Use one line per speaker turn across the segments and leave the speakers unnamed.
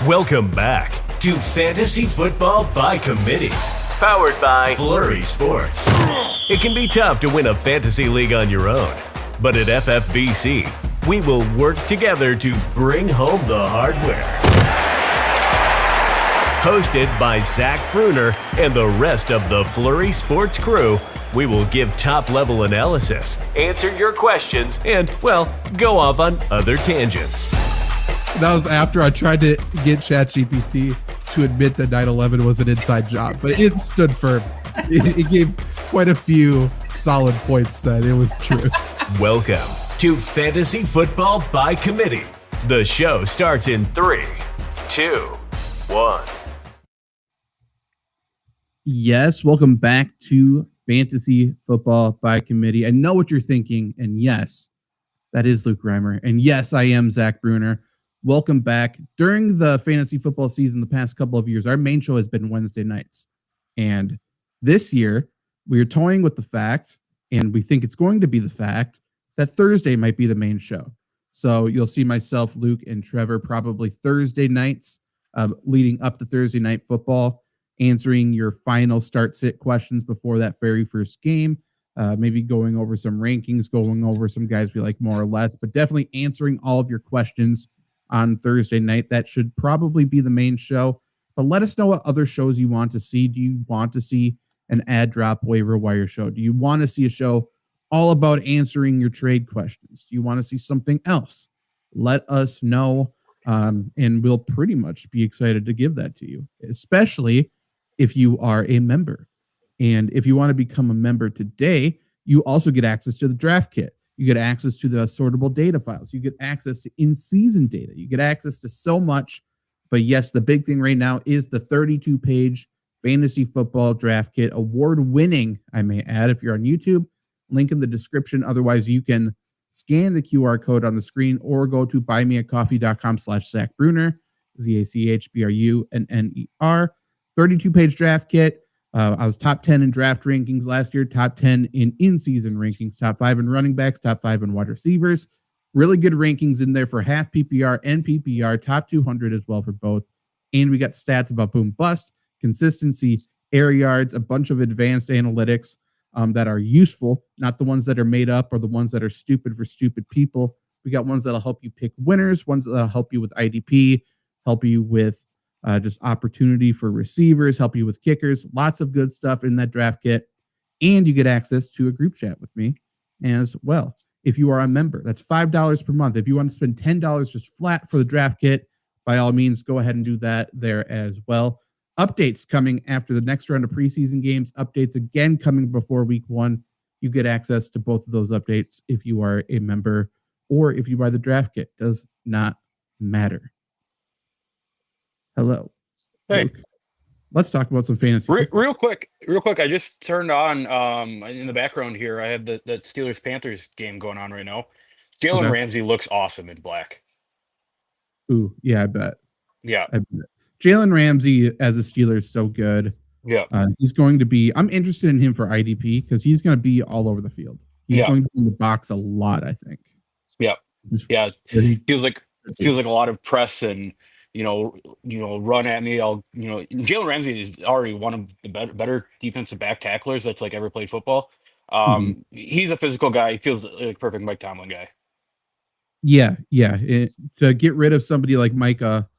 Welcome back to Fantasy Football by Committee, powered by Flurry Sports. It can be tough to win a fantasy league on your own, but at FFBC, we will work together to bring home the hardware. Hosted by Zach Bruner and the rest of the Flurry Sports crew, we will give top-level analysis, answer your questions, and, well, go off on other tangents.
That was after I tried to get ChatGPT to admit that 9/11 was an inside job, but it stood firm. It gave quite a few solid points that it was true.
Welcome to Fantasy Football by Committee. The show starts in 3, 2, 1.
Yes, welcome back to Fantasy Football by Committee. I know what you're thinking, and yes, that is Luke Reimer, and yes, I am Zach Bruner. Welcome back. During the fantasy football season the past couple of years, our main show has been Wednesday nights. And this year, we are toying with the fact, and we think it's going to be the fact, that Thursday might be the main show. So you'll see myself, Luke, and Trevor probably Thursday nights, leading up to Thursday night football, answering your final start-sit questions before that very first game, maybe going over some rankings, going over some guys we like more or less, but definitely answering all of your questions on Thursday night. That should probably be the main show, but let us know what other shows you want to see. Do you want to see an ad drop waiver wire show? Do you want to see a show all about answering your trade questions? Do you want to see something else? Let us know, and we'll pretty much be excited to give that to you, especially if you are a member. And if you want to become a member today, you also get access to the draft kit. You get access to the sortable data files. You get access to in-season data. You get access to so much. But yes, the big thing right now is the 32-page fantasy football draft kit, award-winning, I may add, if you're on YouTube. Link in the description. Otherwise, you can scan the QR code on the screen or go to buymeacoffee.com/ZachBruner, ZachBruner. 32-page draft kit. I was top 10 in draft rankings last year, top 10 in-season rankings, top 5 in running backs, top 5 in wide receivers. Really good rankings in there for half PPR and PPR, top 200 as well for both. And we got stats about boom bust, consistency, air yards, a bunch of advanced analytics that are useful, not the ones that are made up or the ones that are stupid for stupid people. We got ones that'll help you pick winners, ones that'll help you with IDP, help you with just opportunity for receivers, help you with kickers, lots of good stuff in that draft kit. And you get access to a group chat with me as well. If you are a member, that's $5 per month. If you want to spend $10 just flat for the draft kit, by all means, go ahead and do that there as well. Updates coming after the next round of preseason games. Updates again coming before week 1. You get access to both of those updates if you are a member or if you buy the draft kit. Does not matter. Hello.
Hey.
Luke. Let's talk about some fantasy.
Real quick. I just turned on in the background here. I have the Steelers-Panthers game going on right now. Jalen Ramsey looks awesome in black.
Ooh, yeah, I bet.
Yeah.
Jalen Ramsey as a Steeler is so good.
Yeah.
He's going to be, I'm interested in him for IDP because he's going to be all over the field. He's going to be in the box a lot, I think.
Yeah. Yeah. Feels like a lot of press and run at me. Jalen Ramsey is already one of the better defensive back tacklers that's like ever played football. He's a physical guy. He feels like a perfect Mike Tomlin guy.
Yeah. To get rid of somebody like Micah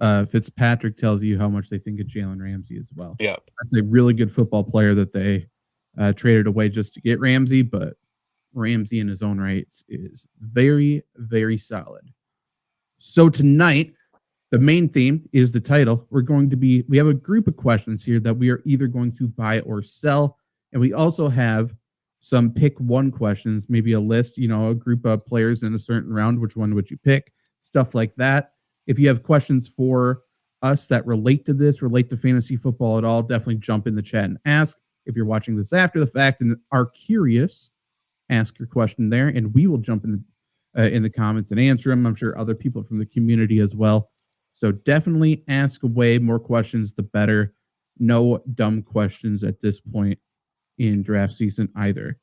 Fitzpatrick tells you how much they think of Jalen Ramsey as well.
Yeah.
That's a really good football player that they traded away just to get Ramsey, but Ramsey in his own right is very, very solid. So tonight, the main theme is the title. We have a group of questions here that we are either going to buy or sell. And we also have some pick one questions, maybe a list, a group of players in a certain round. Which one would you pick? Stuff like that. If you have questions for us that relate to fantasy football at all, definitely jump in the chat and ask. If you're watching this after the fact and are curious, ask your question there, and we will jump in the comments and answer them. I'm sure other people from the community as well. So definitely ask away. More questions, the better. No dumb questions at this point in draft season either.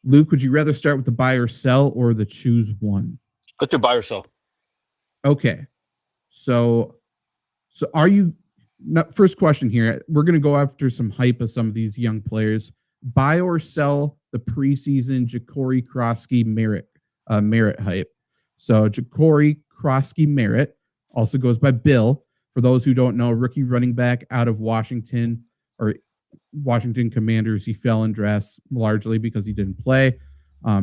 Luke, would you rather start with the buy or sell or the choose one?
Let's do buy or sell.
Okay. So So are you, first question here, we're going to go after some hype of some of these young players. Buy or sell the preseason Ja'Cory Krosky Merritt hype. So Ja'Cory Krosky Merritt also goes by Bill. For those who don't know, rookie running back out of Washington Commanders. He fell in drafts largely because he didn't play.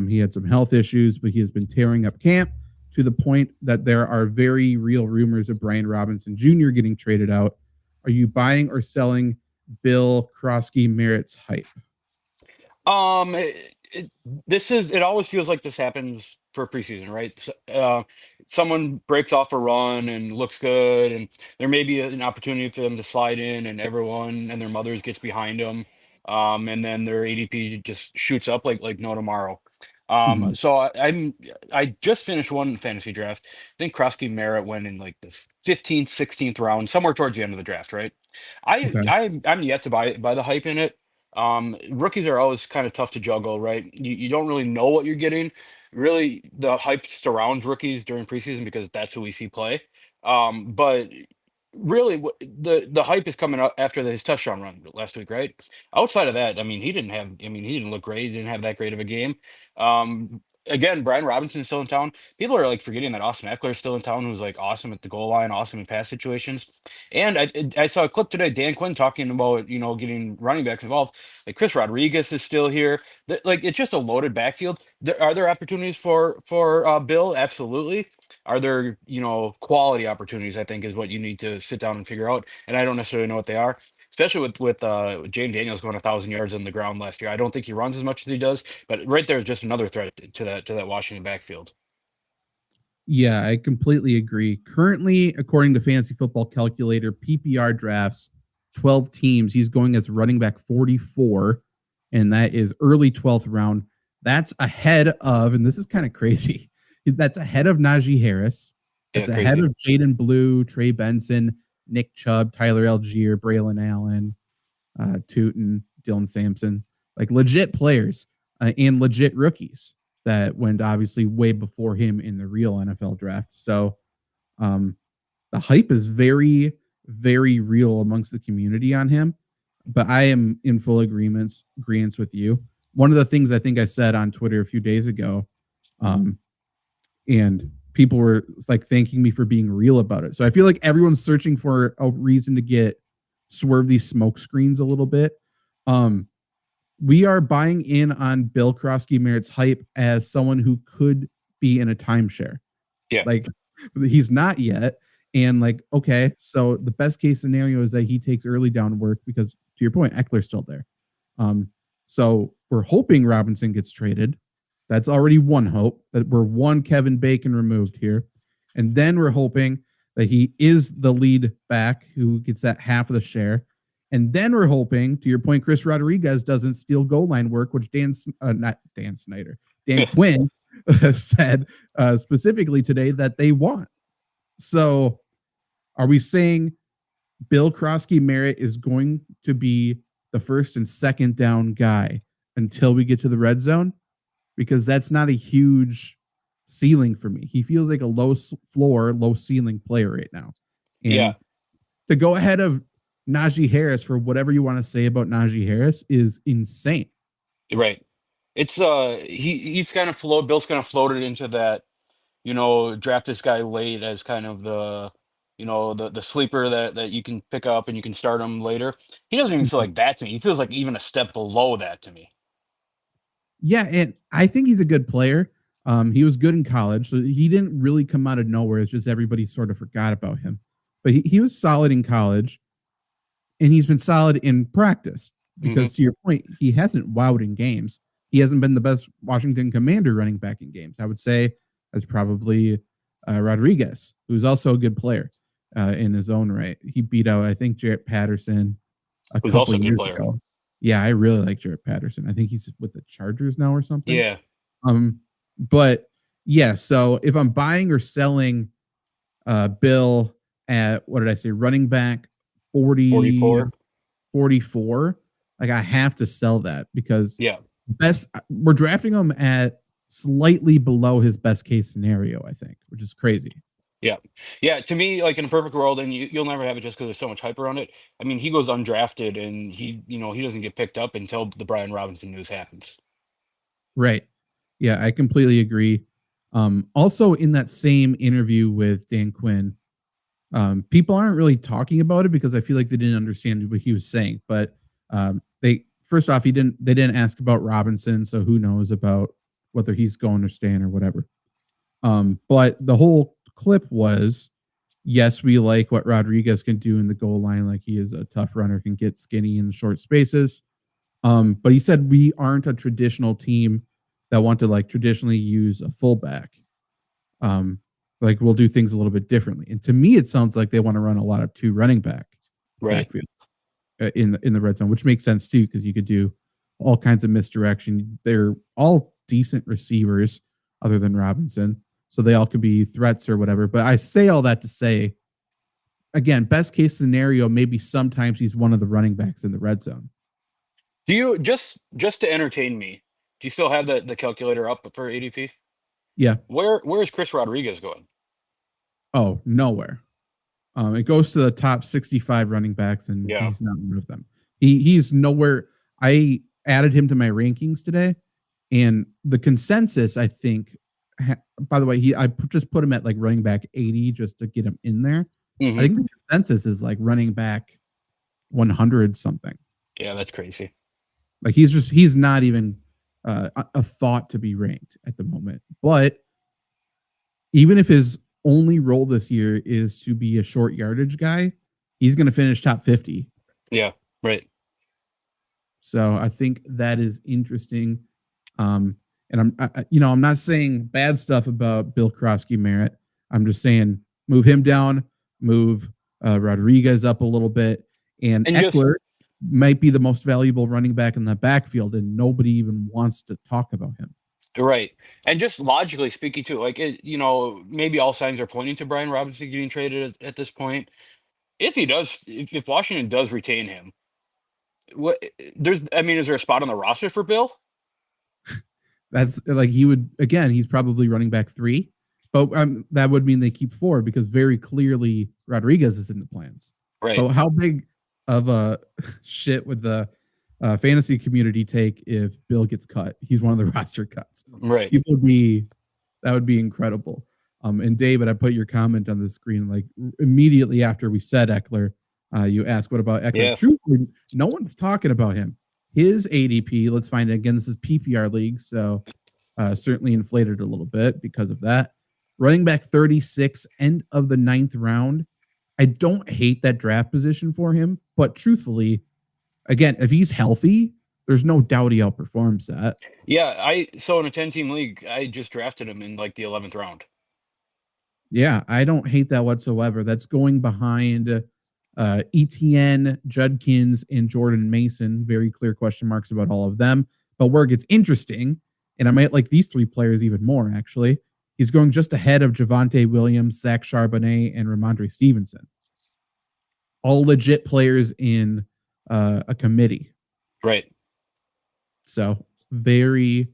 He had some health issues, but he has been tearing up camp to the point that there are very real rumors of Brian Robinson Jr. getting traded out. Are you buying or selling Bill Krosky Merritt's hype?
It always feels like this happens for preseason, right? Someone breaks off a run and looks good, and there may be an opportunity for them to slide in, and everyone and their mothers gets behind them, and then their ADP just shoots up like no tomorrow. So I just finished one fantasy draft. I think Krosky Merritt went in like the 15th, 16th round, somewhere towards the end of the draft, right? I'm yet to buy the hype in it. Rookies are always kind of tough to juggle, right? You don't really know what you're getting. Really, the hype surrounds rookies during preseason because that's who we see play. But really, the hype is coming up after his touchdown run last week, right? Outside of that, I mean, he didn't look great. He didn't have that great of a game. Again, Brian Robinson is still in town. People are like forgetting that Austin Eckler is still in town, who's like awesome at the goal line, awesome in pass situations. And I saw a clip today, Dan Quinn talking about getting running backs involved. Like Chris Rodriguez is still here. Like it's just a loaded backfield. Are there opportunities for Bill? Absolutely. Are there quality opportunities? I think is what you need to sit down and figure out. And I don't necessarily know what they are. Especially with Jaden Daniels going 1,000 yards on the ground last year. I don't think he runs as much as he does, but right there is just another threat to that Washington backfield.
Yeah, I completely agree. Currently, according to Fantasy Football Calculator, PPR drafts, 12 teams. He's going as running back 44, and that is early 12th round. That's ahead of, and this is kind of crazy, that's ahead of Najee Harris. It's ahead of Jaden Blue, Trey Benson, Nick Chubb, Tyler Algier, Braylon Allen, Tootin, Dylan Sampson, like legit players and legit rookies that went obviously way before him in the real NFL draft. So the hype is very, very real amongst the community on him, but I am in full agreement with you. One of the things I think I said on Twitter a few days ago, and people were like thanking me for being real about it. So I feel like everyone's searching for a reason to swerve these smoke screens a little bit. We are buying in on Bill Krosky Merritt's hype as someone who could be in a timeshare.
Yeah.
Like he's not yet. And like, okay, so the best case scenario is that he takes early down work because to your point, Eckler's still there. So we're hoping Robinson gets traded. That's already one hope, that we're one Kevin Bacon removed here. And then we're hoping that he is the lead back who gets that half of the share. And then we're hoping, to your point, Chris Rodriguez doesn't steal goal line work, which Dan Quinn said specifically today that they want. So are we saying Bill Krosky Merritt is going to be the first and second down guy until we get to the red zone? Because that's not a huge ceiling for me. He feels like a low floor, low ceiling player right now. And to go ahead of Najee Harris for whatever you want to say about Najee Harris is insane.
Right. It's he's kind of Bill's kind of floated into that, draft this guy late as kind of the the sleeper that you can pick up and you can start him later. He doesn't even feel like that to me. He feels like even a step below that to me.
Yeah, and I think he's a good player. He was good in college, so he didn't really come out of nowhere. It's just everybody sort of forgot about him. But he was solid in college, and he's been solid in practice because, to your point, he hasn't wowed in games. He hasn't been the best Washington Commander running back in games. I would say that's probably Rodriguez, who's also a good player in his own right. He beat out, I think, Jarrett Patterson a couple years ago. Yeah, I really like Jarrett Patterson. I think he's with the Chargers now or something.
Yeah.
But yeah, so if I'm buying or selling Bill at, what did I say, running back 44, like I have to sell that because we're drafting him at slightly below his best case scenario, I think, which is crazy.
Yeah. Yeah, to me, like, in a perfect world, and you'll never have it just because there's so much hype around it. I mean, he goes undrafted and he doesn't get picked up until the Brian Robinson news happens.
Right. Yeah, I completely agree. Also in that same interview with Dan Quinn, people aren't really talking about it because I feel like they didn't understand what he was saying. But they first off, they didn't ask about Robinson, so who knows about whether he's going to stay in or whatever. But the whole clip was, yes, we like what Rodriguez can do in the goal line, like he is a tough runner, can get skinny in short spaces. But he said we aren't a traditional team that want to like traditionally use a fullback. Um, like we'll do things a little bit differently. And to me, it sounds like they want to run a lot of two running backfields in the red zone, which makes sense too because you could do all kinds of misdirection. They're all decent receivers, other than Robinson, so they all could be threats or whatever. But I say all that to say, again, best case scenario, maybe sometimes he's one of the running backs in the red zone.
Do you just to entertain me, do you still have the calculator up for ADP?
Yeah.
Where is Chris Rodriguez going?
Oh, nowhere. It goes to the top 65 running backs, and
Yeah.
he's not one of them. He's nowhere. I added him to my rankings today, and the consensus, I think, by the way, I just put him at like running back 80 just to get him in there.
Mhm.
I think the consensus is like running back 100 something.
Yeah, that's crazy.
Like he's not even a thought to be ranked at the moment. But even if his only role this year is to be a short yardage guy, he's going to finish top 50.
Yeah, right.
So I think that is interesting. And I'm not saying bad stuff about Bill Krofsky Merritt. I'm just saying move him down, move Rodriguez up a little bit, and Eckler might be the most valuable running back in the backfield, and nobody even wants to talk about him.
Right. And just logically speaking too, like maybe all signs are pointing to Brian Robinson getting traded at this point. If he does, if Washington does retain him, is there a spot on the roster for Bill?
That's like he's probably running back 3, but that would mean they keep 4 because very clearly Rodriguez is in the plans.
Right.
So how big of a shit would the fantasy community take if Bill gets cut? He's one of the roster cuts.
Right.
That would be incredible. And David, I put your comment on the screen like immediately after we said Eckler. You asked what about Eckler?
Yeah.
Truthfully, no one's talking about him. His ADP, let's find it again. This is PPR league, so certainly inflated a little bit because of that. Running back 36, end of the 9th round. I don't hate that draft position for him, but truthfully, again, if he's healthy, there's no doubt he outperforms that.
Yeah, so in a 10-team league, I just drafted him in like the 11th round.
Yeah, I don't hate that whatsoever. That's going behind Etienne, Judkins, and Jordan Mason. Very clear question marks about all of them. But where it gets interesting, and I might like these 3 players even more, actually, he's going just ahead of Javonte Williams, Zach Charbonnet, and Ramondre Stevenson. All legit players in a committee.
Right.
So very,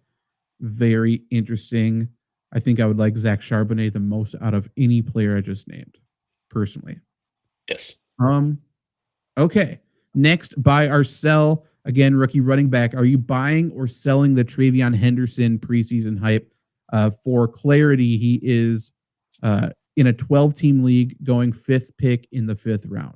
very interesting. I think I would like Zach Charbonnet the most out of any player I just named, personally.
Yes.
Okay. Next, buy or sell. Again, rookie running back. Are you buying or selling the TreVeyon Henderson preseason hype? For clarity, he is in a 12-team league going 5th pick in the 5th round.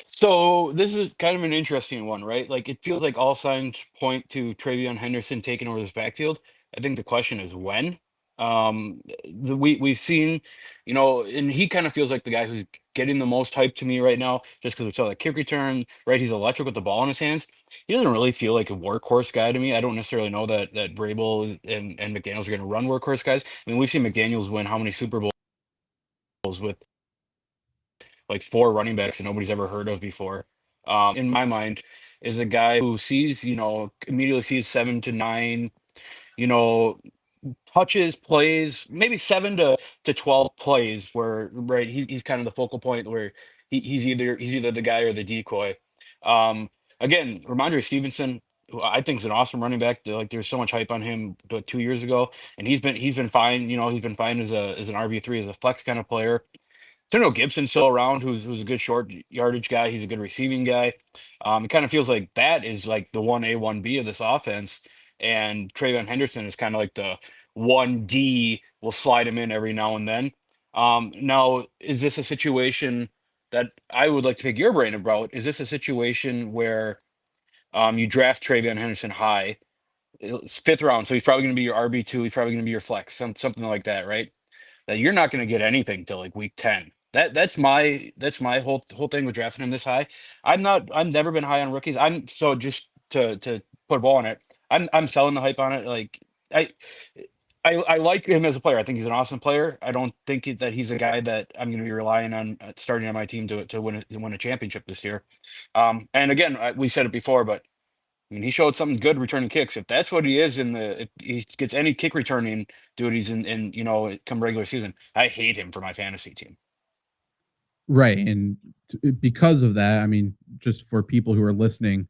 So this is kind of an interesting one, right? Like it feels like all signs point to TreVeyon Henderson taking over this backfield. I think the question is when. We've seen, and he kind of feels like the guy who's getting the most hype to me right now, just because we saw the kick return, right? He's electric with the ball in his hands. He doesn't really feel like a workhorse guy to me. I don't necessarily know that Vrabel and McDaniels are going to run workhorse guys. I mean, we've seen McDaniels win how many Super Bowls with like 4 running backs that nobody's ever heard of before. In my mind, is a guy who sees, immediately sees 7 to 9, touches, plays, maybe 7 to 12 plays where right he's kind of the focal point where he's either the guy or the decoy. Again, Ramondre Stevenson, who I think is an awesome running back. Like there's so much hype on him 2 years ago, and he's been fine. He's been fine as an RB3 as a flex kind of player. Antonio Gibson's still around, who's a good short yardage guy. He's a good receiving guy. It kind of feels like that is like the 1A, 1B of this offense. And Travion Henderson is kind of like the 1D. We'll slide him in every now and then. Now, is this a situation that I would like to pick your brain about? Is this a situation where you draft Travion Henderson high, it's fifth round, so he's probably going to be your RB2, he's probably going to be your flex, something like that, right? That you're not going to get anything till like week 10. That's my whole thing with drafting him this high. I've never been high on rookies. I'm so just to put a ball on it. I'm selling the hype on it. Like I I like him as a player. I think he's an awesome player. I don't think that he's a guy that I'm going to be relying on starting on my team to win a championship this year. And again, we said it before, but I mean, he showed something good returning kicks. If that's what he is if he gets any kick returning duties in come regular season, I hate him for my fantasy team.
Right, and because of that, I mean, just for people who are listening,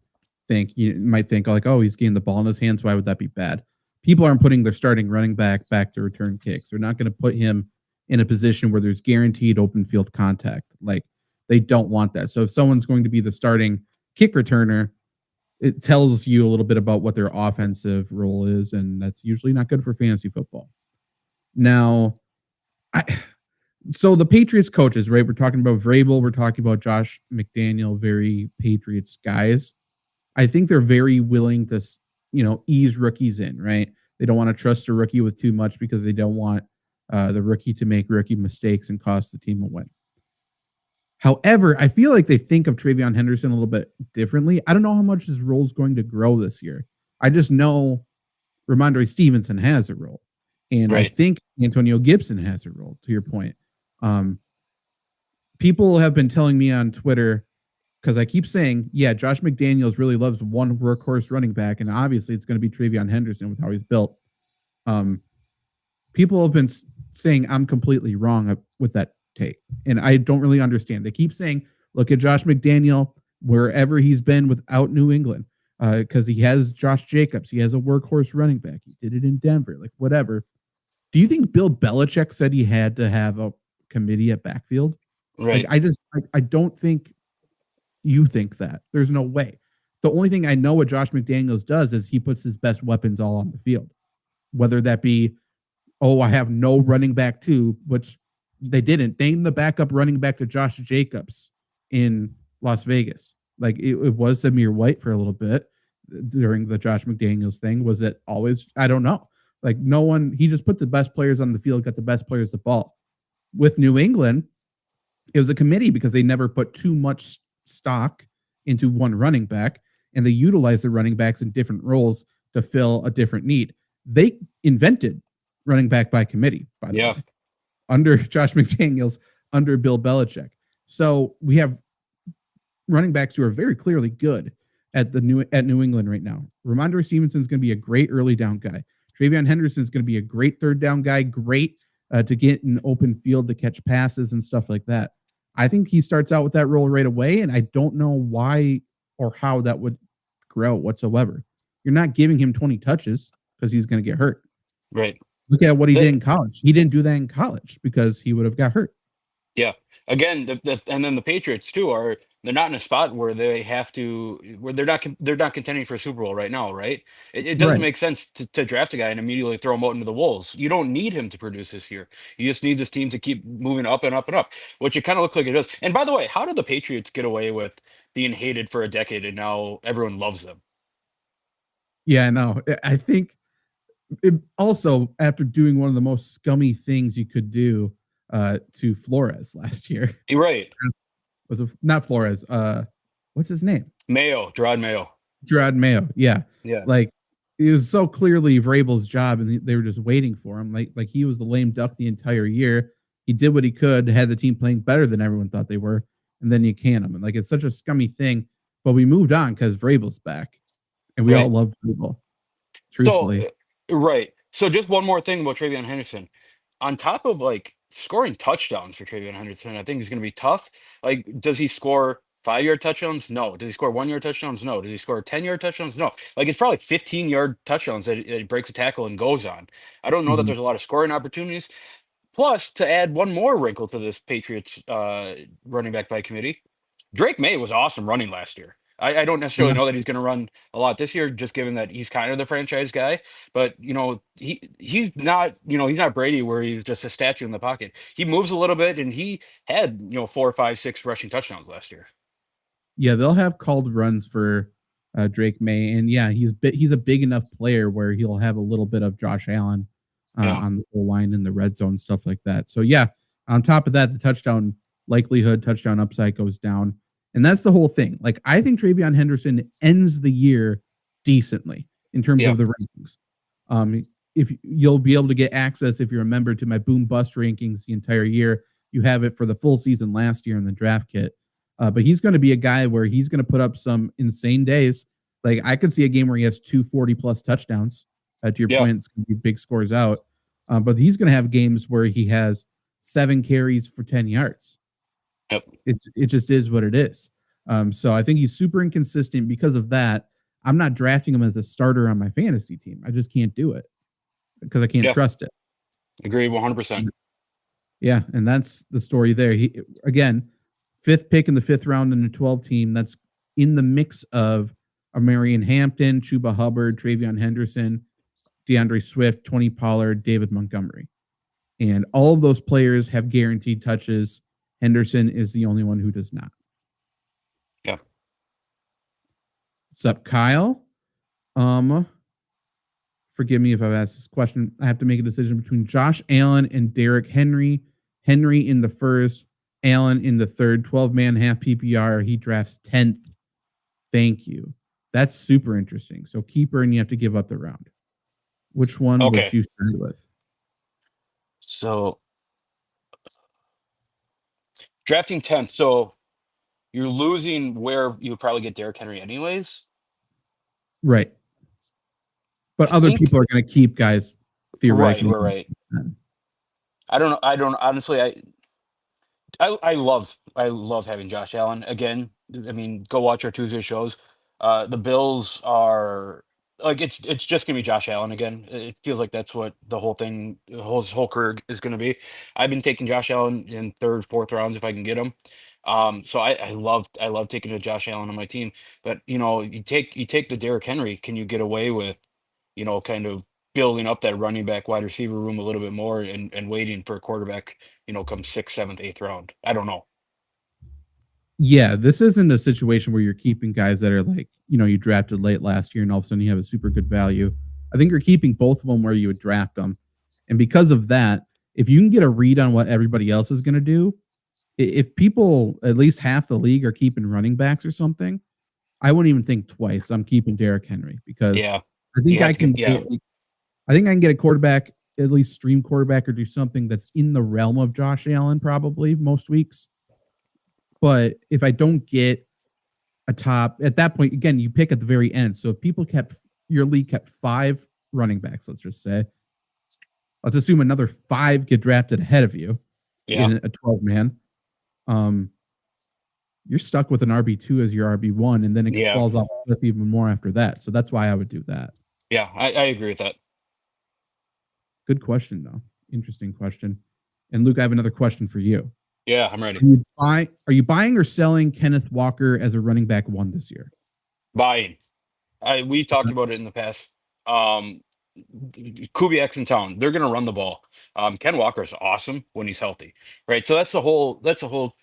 you might think like, oh, he's getting the ball in his hands. Why would that be bad? People aren't putting their starting running back to return kicks. They're not going to put him in a position where there's guaranteed open field contact. Like, they don't want that. So if someone's going to be the starting kick returner, it tells you a little bit about what their offensive role is, and that's usually not good for fantasy football. Now, so the Patriots coaches, right? We're talking about Vrabel, we're talking about Josh McDaniel, very Patriots guys. I think they're very willing to, ease rookies in, right? They don't want to trust a rookie with too much because they don't want the rookie to make rookie mistakes and cost the team a win. However, I feel like they think of Travion Henderson a little bit differently. I don't know how much his role is going to grow this year. I just know Ramondre Stevenson has a role. And right. I think Antonio Gibson has a role, to your point. People have been telling me on Twitter, because I keep saying, yeah, Josh McDaniels really loves one workhorse running back, and obviously it's going to be Travion Henderson with how he's built. People have been saying I'm completely wrong with that take, and I don't really understand. They keep saying, look at Josh McDaniel wherever he's been without New England, because he has Josh Jacobs. He has a workhorse running back. He did it in Denver, like whatever. Do you think Bill Belichick said he had to have a committee at backfield?
Right.
Like, I don't think you think that. There's no way. The only thing I know what Josh McDaniels does is he puts his best weapons all on the field. Whether that be, I have no running back too, which they didn't. Name the backup running back to Josh Jacobs in Las Vegas. Like it was Zamir White for a little bit during the Josh McDaniels thing. Was it always? I don't know. Like no one, he just put the best players on the field, got the best players the ball. With New England, it was a committee because they never put too much stock into one running back, and they utilized the running backs in different roles to fill a different need. They invented running back by committee, by the way, under Josh McDaniels, under Bill Belichick. So we have running backs who are very clearly good at New England right now. Ramondre Stevenson is going to be a great early down guy. Travion Henderson is going to be a great third down guy, great to get in open field to catch passes and stuff like that. I think he starts out with that role right away, and I don't know why or how that would grow whatsoever. You're not giving him 20 touches because he's going to get hurt.
Right.
Look at what he did in college. He didn't do that in college because he would have got hurt.
Yeah. Again, and then the Patriots too they're not in a spot where they have to, where they're not contending for a Super Bowl right now, right? It doesn't make sense to draft a guy and immediately throw him out into the wolves. You don't need him to produce this year. You just need this team to keep moving up and up and up, which it kind of looks like it does. And by the way, how did the Patriots get away with being hated for a decade and now everyone loves them?
Yeah, no, I think also after doing one of the most scummy things you could do to Flores last year.
You're right.
Was not Flores. What's his name?
Gerard Mayo.
Gerard Mayo. Yeah.
Yeah.
Like it was so clearly Vrabel's job, and they were just waiting for him. Like he was the lame duck the entire year. He did what he could, had the team playing better than everyone thought they were, and then you can him. And like it's such a scummy thing. But we moved on because Vrabel's back, and we all love Vrabel. Truthfully.
So just one more thing about Travion Henderson. On top of like scoring touchdowns for Travion Henderson, I think is going to be tough. Like, does he score 5-yard touchdowns? No. Does he score 1-yard touchdowns? No. Does he score 10-yard touchdowns? No. Like, it's probably 15-yard touchdowns that he breaks a tackle and goes on. I don't know that
Mhm.
there's a lot of scoring opportunities. Plus, to add one more wrinkle to this Patriots running back by committee, Drake May was awesome running last year. I don't necessarily
Yeah.
know that he's going to run a lot this year, just given that he's kind of the franchise guy. But he's not he's not Brady where he's just a statue in the pocket. He moves a little bit, and he had 4, 5, 6 rushing touchdowns last year.
Yeah, they'll have called runs for Drake May, and yeah, he's a big enough player where he'll have a little bit of Josh Allen
Yeah,
on the goal line in the red zone, stuff like that. So yeah, on top of that, the touchdown likelihood, touchdown upside goes down, and that's the whole thing. Like I think Travion Henderson ends the year decently in terms
yeah,
of the rankings. If you'll be able to get access if you're a member to my boom bust rankings the entire year, you have it for the full season last year in the draft kit. But he's going to be a guy where he's going to put up some insane days. Like I could see a game where he has 240 plus touchdowns. To your
yeah.
point, it's going to be big scores out. But he's going to have games where he has 7 carries for 10 yards.
Yep.
It just is what it is. So I think he's super inconsistent because of that. I'm not drafting him as a starter on my fantasy team. I just can't do it because I can't
Yeah.
trust it.
Agree 100%.
Yeah, and that's the story there. He again, 5th pick in the 5th round in a 12 team. That's in the mix of Marion Hampton, Chuba Hubbard, Travion Henderson, DeAndre Swift, Tony Pollard, David Montgomery. And all of those players have guaranteed touches. Henderson is the only one who does not.
Yeah.
What's up, Kyle? Forgive me if I've asked this question. I have to make a decision between Josh Allen and Derrick Henry. Henry in the 1st, Allen in the 3rd, 12-man half PPR. He drafts 10th. Thank you. That's super interesting. So keeper, and you have to give up the round. Which one would you side with?
So drafting 10th. So you're losing where you would probably get Derrick Henry anyways.
Right. But other people are going to keep guys theoretically.
Right. I don't know. I don't honestly. I love having Josh Allen again. I mean, go watch our Tuesday shows. The Bills are like it's just gonna be Josh Allen again. It feels like that's what the whole thing, his whole career is gonna be. I've been taking Josh Allen in 3rd, 4th rounds if I can get him. So I love taking a Josh Allen on my team. But you take the Derrick Henry. Can you get away with kind of building up that running back wide receiver room a little bit more and waiting for a quarterback, come 6th, 7th, 8th round? I don't know.
Yeah, this isn't a situation where you're keeping guys that are like, you drafted late last year and all of a sudden you have a super good value. I think you're keeping both of them where you would draft them. And because of that, if you can get a read on what everybody else is going to do, if people, at least half the league, are keeping running backs or something, I wouldn't even think twice. I'm keeping Derrick Henry because I think I can get a quarterback, at least stream quarterback, or do something that's in the realm of Josh Allen probably most weeks. But if I don't get a top at that point, again, you pick at the very end. So if your league kept 5 running backs, let's just say, let's assume another 5 get drafted ahead of you in a 12-man. You're stuck with an RB2 as your RB1, and then it falls off with even more after that. So that's why I would do that.
Yeah, I agree with that.
Good question, though. Interesting question. And Luke, I have another question for you.
Yeah, I'm ready.
Are you buying or selling Kenneth Walker as a running back 1 this year?
Buying. We've talked about it in the past. Kubiak's in town. They're going to run the ball. Ken Walker is awesome when he's healthy, right? So that's the whole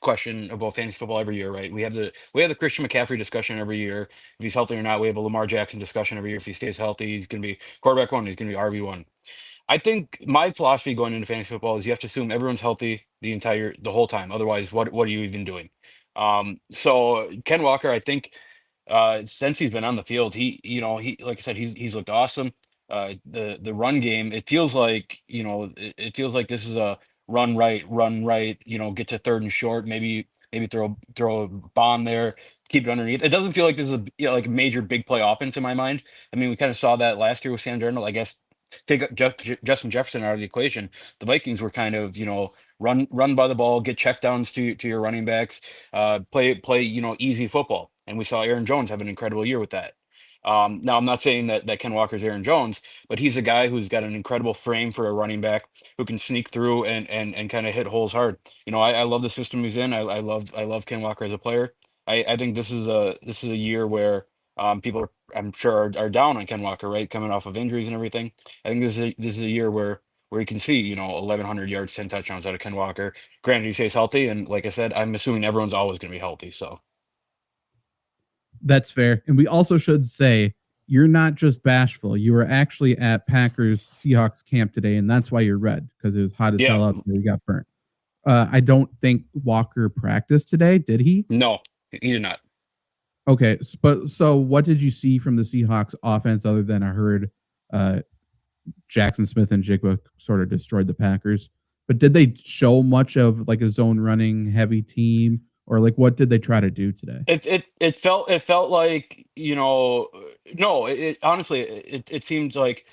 question about fantasy football every year, right? We have the Christian McCaffrey discussion every year. If he's healthy or not, we have a Lamar Jackson discussion every year. If he stays healthy, he's going to be quarterback 1. He's going to be RB1. I think my philosophy going into fantasy football is you have to assume everyone's healthy the whole time. Otherwise, what are you even doing? So Ken Walker, I think, since he's been on the field, he like I said, he's looked awesome. The run game, it feels like this is a run right, get to 3rd and short, maybe throw a bomb there, keep it underneath. It doesn't feel like this is like a major big play offense in my mind. I mean, we kind of saw that last year with Sam Darnold. I guess take Justin Jefferson out of the equation, the Vikings were kind of run by the ball, get checkdowns to your running backs, play easy football. And we saw Aaron Jones have an incredible year with that. Now I'm not saying that Ken Walker's Aaron Jones, but he's a guy who's got an incredible frame for a running back who can sneak through and kind of hit holes hard. I love the system he's in. I love Ken Walker as a player. I think this is a year where people are, I'm sure, are down on Ken Walker, right, coming off of injuries and everything. I think this is a year where you can see 1,100 yards, 10 touchdowns out of Ken Walker. Granted, he stays healthy, and like I said, I'm assuming everyone's always going to be healthy. So
that's fair. And we also should say you're not just bashful. You were actually at Packers Seahawks camp today, and that's why you're red, because it was hot as hell out there. You got burnt. I don't think Walker practiced today. Did he?
No, he did not.
Okay, so what did you see from the Seahawks offense other than I heard Jackson Smith and Jigba sort of destroyed the Packers? But did they show much of like a zone running heavy team, or like what did they try to do today?
It felt like no. It honestly it seemed like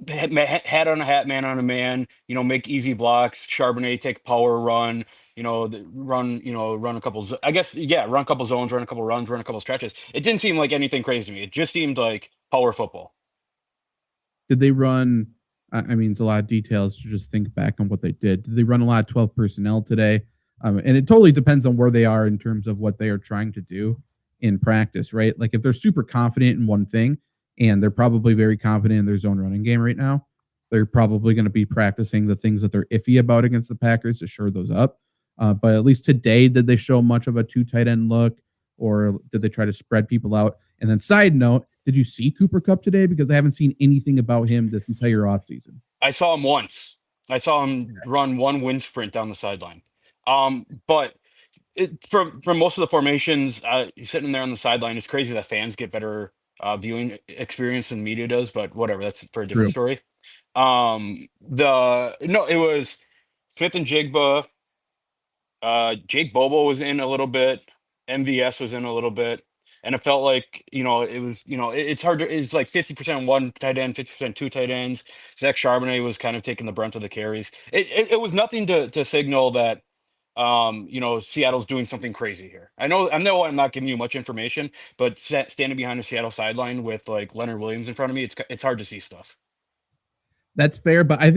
hat on a hat, man on a man. Make easy blocks. Charbonnet take power run. Run a couple. I guess run a couple zones, run a couple runs, run a couple stretches. It didn't seem like anything crazy to me. It just seemed like power football.
Did they run? I mean, it's a lot of details to just think back on what they did. Did they run a lot of 12 personnel today? And it totally depends on where they are in terms of what they are trying to do in practice, right? Like if they're super confident in one thing, and they're probably very confident in their zone running game right now, they're probably going to be practicing the things that they're iffy about against the Packers to shore those up. But at least today, did they show much of a 2 tight end look, or did they try to spread people out? And then side note, did you see Cooper Kupp today? Because I haven't seen anything about him this entire offseason.
I saw him once. I saw him run one wind sprint down the sideline. But from most of the formations, sitting there on the sideline, it's crazy that fans get better viewing experience than media does. But whatever, that's for a different story. It was Smith and Jigba. Jake Bobo was in a little bit. MVS was in a little bit. And it felt like, it was, it's hard to, it's like 50% one tight end, 50% two tight ends. Zach Charbonnet was kind of taking the brunt of the carries. It was nothing to signal that, Seattle's doing something crazy here. I know I'm not giving you much information, but standing behind the Seattle sideline with like Leonard Williams in front of me, it's hard to see stuff.
That's fair. But I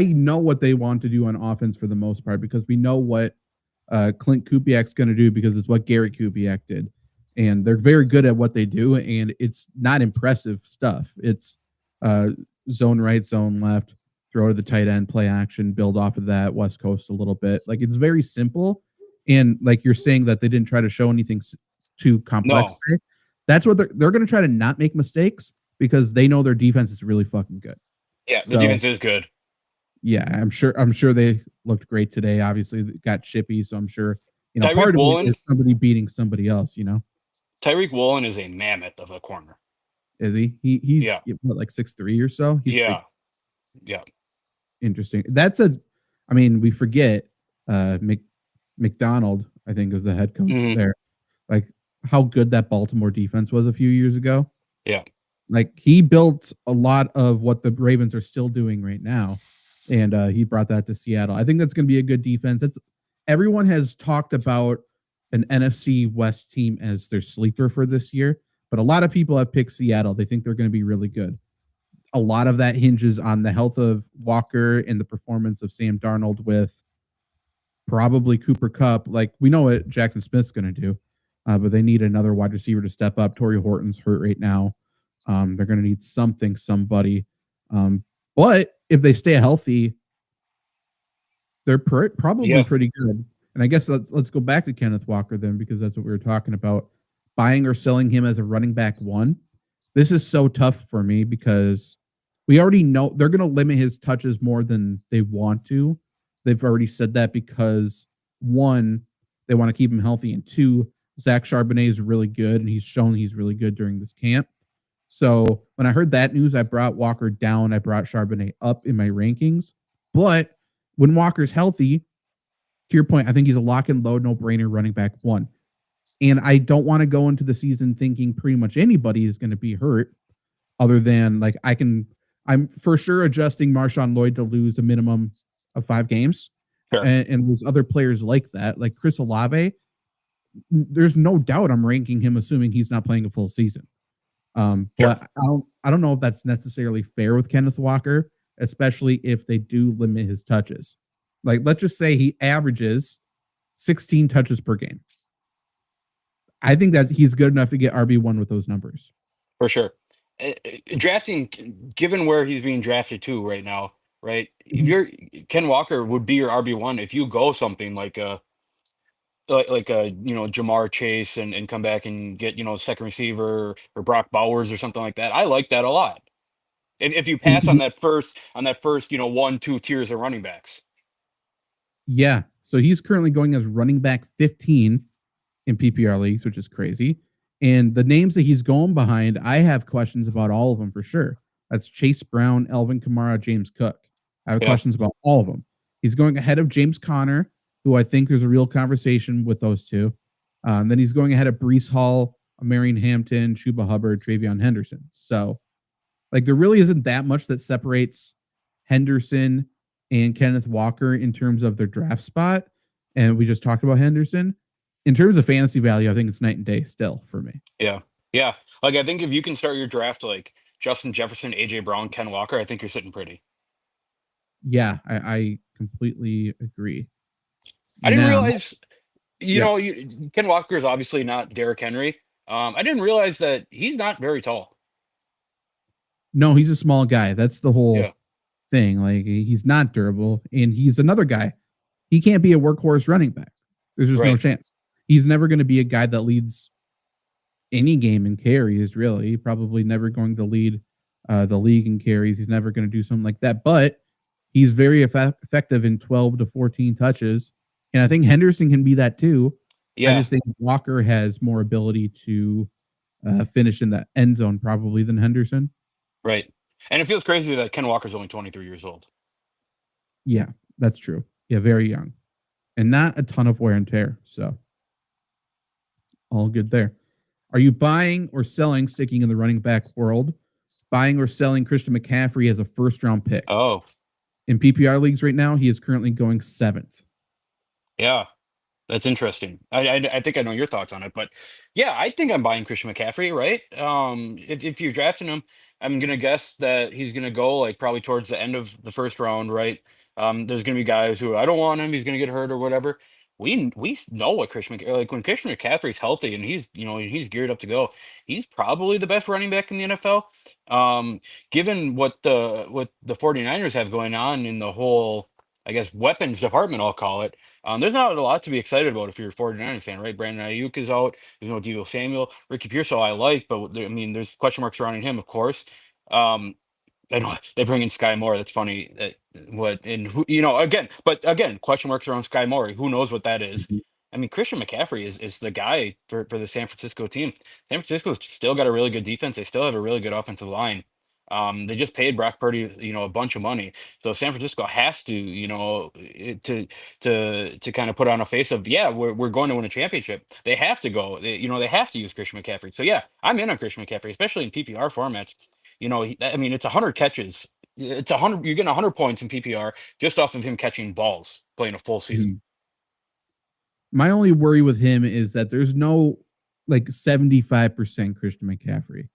know what they want to do on offense for the most part, because we know what Clint Kubiak's going to do, because it's what Gary Kubiak did. And they're very good at what they do, and it's not impressive stuff. It's zone right, zone left, throw to the tight end, play action, build off of that, West Coast a little bit. Like, it's very simple. And like you're saying that they didn't try to show anything too complex. No. That's what they're going to try to not make mistakes, because they know their defense is really fucking good.
Yeah, the defense is good.
Yeah, I'm sure they looked great today. Obviously, they got chippy, so I'm sure part of it is somebody beating somebody else.
Tyreek Woolen is a mammoth of a corner.
Is he? He's what, like 6'3" or so?
Yeah.
Interesting. We forget McDonald, I think, is the head coach there. Like how good that Baltimore defense was a few years ago.
Yeah.
Like he built a lot of what the Ravens are still doing right now. And he brought that to Seattle. I think that's going to be a good defense. Everyone has talked about an NFC West team as their sleeper for this year, but a lot of people have picked Seattle. They think they're going to be really good. A lot of that hinges on the health of Walker and the performance of Sam Darnold with probably Cooper Kupp. Like, we know what Jackson Smith's going to do, but they need another wide receiver to step up. Torrey Horton's hurt right now. They're going to need somebody. But if they stay healthy, they're probably pretty good. And I guess let's go back to Kenneth Walker then, because that's what we were talking about. Buying or selling him as a running back one. This is so tough for me, because we already know they're going to limit his touches more than they want to. They've already said that because, one, they want to keep him healthy, and two, Zach Charbonnet is really good, and he's shown he's really good during this camp. So when I heard that news, I brought Walker down. I brought Charbonnet up in my rankings. But when Walker's healthy, to your point, I think he's a lock and load, no-brainer running back one. And I don't want to go into the season thinking pretty much anybody is going to be hurt, other than like I'm for sure adjusting Marshawn Lloyd to lose a minimum of 5 games.
Sure.
And there's other players like that, like Chris Olave. There's no doubt I'm ranking him, assuming he's not playing a full season. But I don't know if that's necessarily fair with Kenneth Walker, especially if they do limit his touches. Like, let's just say he averages 16 touches per game. I think that he's good enough to get RB1 with those numbers.
For sure. Drafting, given where he's being drafted to right now, right? If you're Ken Walker would be your RB1 if you go something like a Jamar Chase and come back and get second receiver or Brock Bowers or something like that. I like that a lot. If you pass on that first 1-2 tiers of running backs.
Yeah. So he's currently going as running back 15 in PPR leagues, which is crazy. And the names that he's going behind, I have questions about all of them for sure. That's Chase Brown, Elvin Kamara, James Cook. I have questions about all of them. He's going ahead of James Conner, who I think there's a real conversation with those two. Then he's going ahead of Breece Hall, Marion Hampton, Chuba Hubbard, Travion Henderson. So, like, there really isn't that much that separates Henderson and Kenneth Walker in terms of their draft spot. And we just talked about Henderson. In terms of fantasy value, I think it's night and day still for me.
Yeah. Yeah. Like, I think if you can start your draft like Justin Jefferson, AJ Brown, Ken Walker, I think you're sitting pretty.
Yeah, I completely agree.
I didn't realize, Ken Walker is obviously not Derrick Henry. I didn't realize that he's not very tall.
No, he's a small guy. That's the whole thing. Like, he's not durable, and he's another guy. He can't be a workhorse running back. There's just no chance. He's never going to be a guy that leads any game in carries, really. Probably never going to lead the league in carries. He's never going to do something like that. But he's very effective in 12 to 14 touches. And I think Henderson can be that too. Yeah. I just think Walker has more ability to finish in the end zone probably than Henderson.
Right. And it feels crazy that Ken Walker's only 23 years old.
Yeah, that's true. Yeah, very young. And not a ton of wear and tear. So all good there. Are you buying or selling, sticking in the running back world, buying or selling Christian McCaffrey as a first-round pick?
Oh.
In PPR leagues right now, he is currently going 7th.
Yeah, that's interesting. I think I know your thoughts on it, but yeah, I think I'm buying Christian McCaffrey, right? If you're drafting him, I'm gonna guess that he's gonna go like probably towards the end of the first round, right? There's gonna be guys who I don't want him, he's gonna get hurt or whatever. We know what like when Christian McCaffrey's healthy and he's geared up to go, he's probably the best running back in the NFL. Given what the 49ers have going on in the whole, I guess, weapons department, I'll call it. There's not a lot to be excited about if you're a 49ers fan, right? Brandon Ayuk is out. There's no Deebo Samuel. Ricky Pearsall I like, but there's question marks surrounding him, of course. I know they bring in Sky Moore. That's funny. Again, question marks around Sky Moore. Who knows what that is? I mean, Christian McCaffrey is the guy for the San Francisco team. San Francisco's still got a really good defense. They still have a really good offensive line. They just paid Brock Purdy, a bunch of money. So San Francisco has to, to kind of put on a face of, we're going to win a championship. They have to go. They have to use Christian McCaffrey. So yeah, I'm in on Christian McCaffrey, especially in PPR formats. It's 100 catches. It's 100. You're getting 100 points in PPR just off of him catching balls, playing a full season.
My only worry with him is that there's no 75% Christian McCaffrey.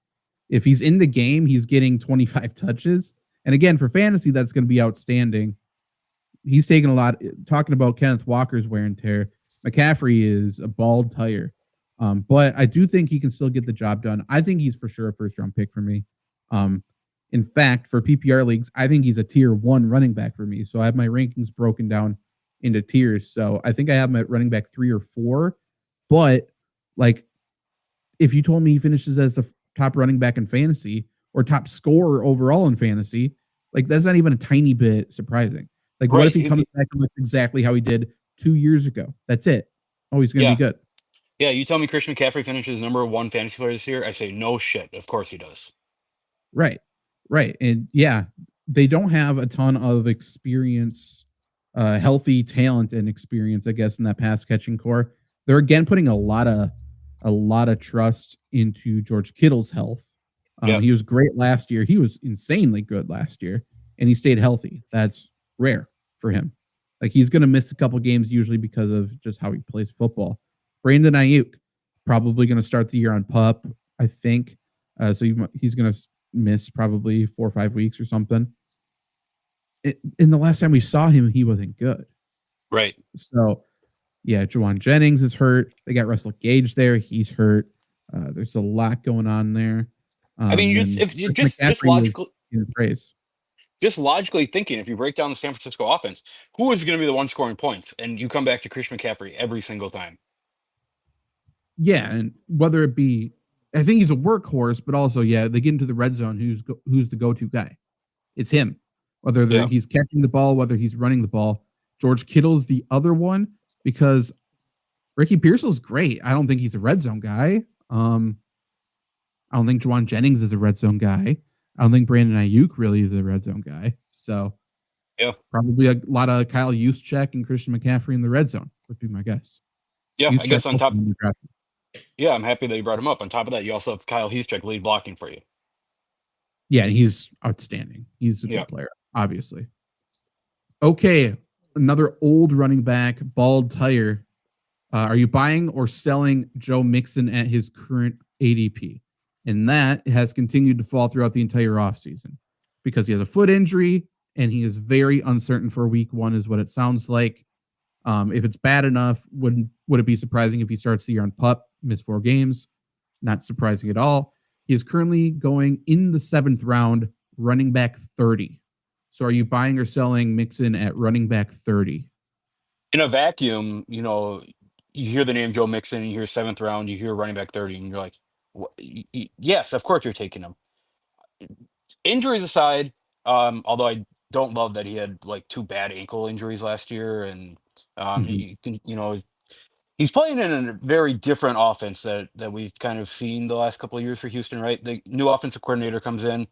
If he's in the game, he's getting 25 touches. And again, for fantasy, that's going to be outstanding. He's taking a lot. Talking about Kenneth Walker's wear and tear, McCaffrey is a bald tire. But I do think he can still get the job done. I think he's for sure a first-round pick for me. In fact, for PPR leagues, I think he's a tier 1 running back for me. So I have my rankings broken down into tiers. So I think I have him at running back 3 or 4. But if you told me he finishes as the top running back in fantasy or top scorer overall in fantasy, that's not even a tiny bit surprising. What if he comes back and looks exactly how he did 2 years ago? That's it. Oh, he's going to be good.
Yeah, you tell me Christian McCaffrey finishes number 1 fantasy player this year, I say no shit. Of course he does.
Right. And yeah, they don't have a ton of experience, healthy talent and experience, I guess, in that pass catching core. They're again putting a lot of trust into George Kittle's health. He was great last year. He was insanely good last year, and he stayed healthy. That's rare for him. Like he's going to miss a couple games usually because of just how he plays football. Brandon Ayuk probably going to start the year on PUP, I think. So he's going to miss probably 4 or 5 weeks or something. In the last time we saw him, he wasn't good.
Right.
So, yeah, Juwan Jennings is hurt. They got Russell Gage there. He's hurt. There's a lot going on there.
I mean, just logically thinking, if you break down the San Francisco offense, who is going to be the one scoring points? And you come back to Christian McCaffrey every single time.
Yeah, and whether it be, I think he's a workhorse, but also, yeah, they get into the red zone. Who's the go-to guy? It's him. Whether he's catching the ball, whether he's running the ball. George Kittle's the other one because Ricky Pearsall's great. I don't think he's a red zone guy. I don't think Juwan Jennings is a red zone guy. I don't think Brandon Ayuk really is a red zone guy. So,
yeah,
probably a lot of Kyle Juszczyk and Christian McCaffrey in the red zone would be my guess.
Yeah, Juszczyk, I guess on top. Yeah, I'm happy that you brought him up. On top of that, you also have Kyle Juszczyk lead blocking for you.
Yeah, and he's outstanding. He's a good player, obviously. Okay, another old running back, bald tire. Are you buying or selling Joe Mixon at his current ADP? And that has continued to fall throughout the entire offseason because he has a foot injury and he is very uncertain for week 1 is what it sounds like. If it's bad enough, would it be surprising if he starts the year on PUP, miss 4 games? Not surprising at all. He is currently going in the 7th round, running back 30. So are you buying or selling Mixon at running back 30?
In a vacuum, you hear the name Joe Mixon, you hear 7th round, you hear running back 30, and you're like, yes, of course you're taking him. Injuries aside, although I don't love that he had like 2 bad ankle injuries last year, and he's playing in a very different offense that we've kind of seen the last couple of years for Houston, right? The new offensive coordinator comes in,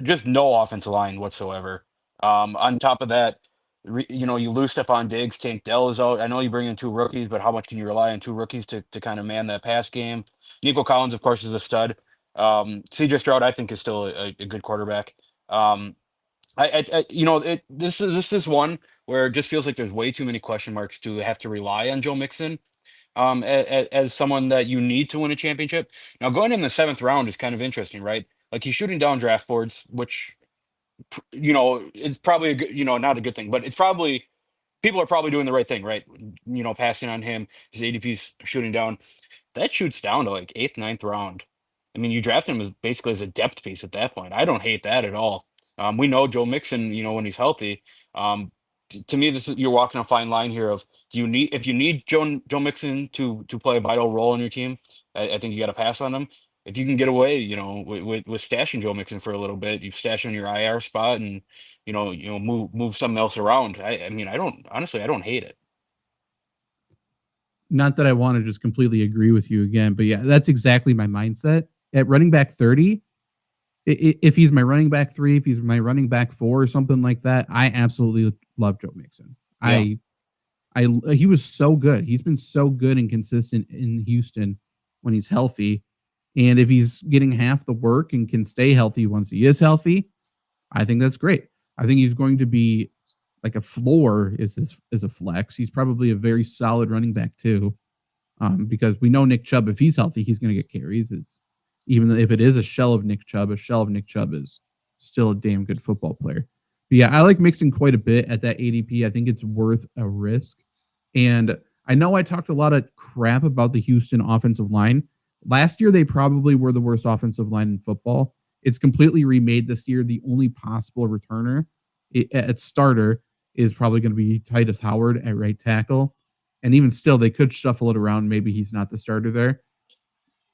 just no offensive line whatsoever. On top of that, you lose Stephon Diggs, Tank Dell is out. I know you bring in 2 rookies, but how much can you rely on 2 rookies to kind of man that pass game? Nico Collins, of course, is a stud. CJ Stroud, I think, is still a good quarterback. This is one where it just feels like there's way too many question marks to have to rely on Joe Mixon as someone that you need to win a championship. Now, going in the 7th round is kind of interesting, right? Like he's shooting down draft boards, which it's probably a good, not a good thing, but it's probably people are probably doing the right thing, right? Passing on him, his ADP's shooting down. That shoots down to like 8th, 9th round. I mean, you draft him as basically as a depth piece at that point. I don't hate that at all. We know Joe Mixon, when he's healthy. To me, you're walking a fine line here of if you need Joe Mixon to play a vital role in your team, I think you got to pass on him. If you can get away, with stashing Joe Mixon for a little bit, you stash him in your IR spot and move something else around. I don't hate it.
Not that I want to just completely agree with you again, but yeah, that's exactly my mindset. At running back 30, if he's my running back 3, if he's my running back 4 or something like that, I absolutely love Joe Mixon. Yeah. He was so good. He's been so good and consistent in Houston when he's healthy. And if he's getting half the work and can stay healthy once he is healthy, I think that's great. I think he's going to be like a floor is a flex. He's probably a very solid running back too, because we know Nick Chubb, if he's healthy, he's going to get carries. Even if it is a shell of Nick Chubb is still a damn good football player. But yeah, I like Mixon quite a bit at that ADP. I think it's worth a risk. And I know I talked a lot of crap about the Houston offensive line. Last year, they probably were the worst offensive line in football. It's completely remade this year. The only possible returner at starter is probably going to be Titus Howard at right tackle. And even still, they could shuffle it around. Maybe he's not the starter there.